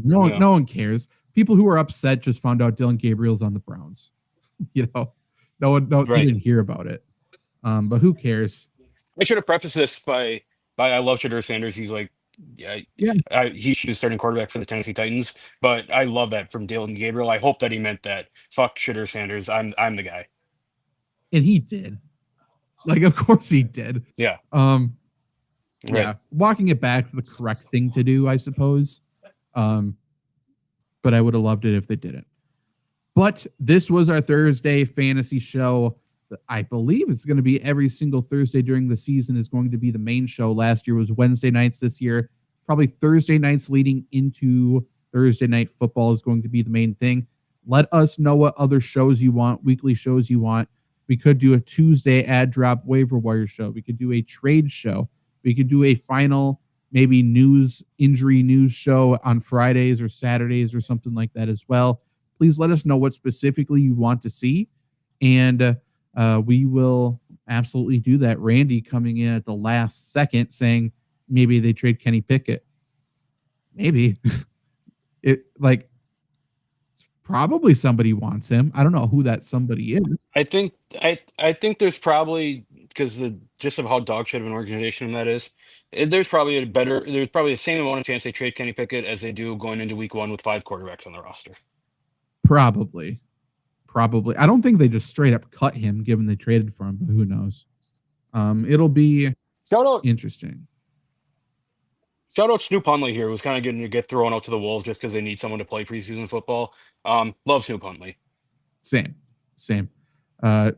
no one cares. People who are upset just found out Dillon Gabriel's on the Browns. No one didn't hear about it. But who cares?
I should have prefaced this by I love Shedeur Sanders. He's like, he should be starting quarterback for the Tennessee Titans. But I love that from Dillon Gabriel. I hope that he meant that. Fuck Shedeur Sanders. I'm the guy.
And he did. Like, of course he did.
Yeah.
Right. Yeah. Walking it back to the correct thing to do, I suppose. But I would have loved it if they didn't. But this was our Thursday fantasy show. I believe it's going to be every single Thursday during the season is going to be the main show. Last year was Wednesday nights. This year, probably Thursday nights leading into Thursday night football is going to be the main thing. Let us know what other shows you want, weekly shows you want. We could do a Tuesday ad drop waiver wire show. We could do a trade show. We could do a final maybe injury news show on Fridays or Saturdays or something like that as well. Please let us know what specifically you want to see. And we will absolutely do that. Randy coming in at the last second saying maybe they trade Kenny Pickett. Maybe. Probably somebody wants him. I don't know who that somebody is.
I think there's probably, because just of how dog shit of an organization that is, there's probably the same amount of chance they trade Kenny Pickett as they do going into week 1 with 5 quarterbacks on the roster.
Probably. I don't think they just straight up cut him given they traded for him, but who knows? It'll be interesting.
Shout out Snoop Hundley here, who's kind of getting to get thrown out to the wolves just because they need someone to play preseason football. Love Snoop Hundley.
Same. Has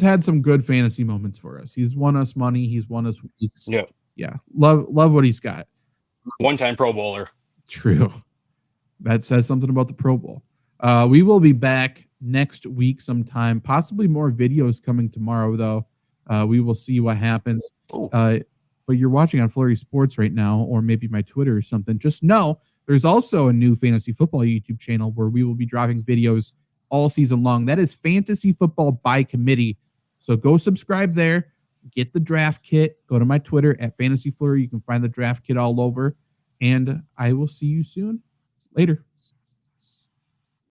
had some good fantasy moments for us. He's won us money. He's won us weeks. Yeah. Love what he's got.
One-time Pro Bowler.
True. That says something about the Pro Bowl. We will be back next week sometime. Possibly more videos coming tomorrow, though. We will see what happens. But you're watching on Flurry Sports right now, or maybe my Twitter or something. Just know there's also a new fantasy football YouTube channel where we will be dropping videos all season long. That is Fantasy Football by Committee. So go subscribe there. Get the draft kit. Go to my Twitter at Fantasy Flurry. You can find the draft kit all over. And I will see you soon. Later.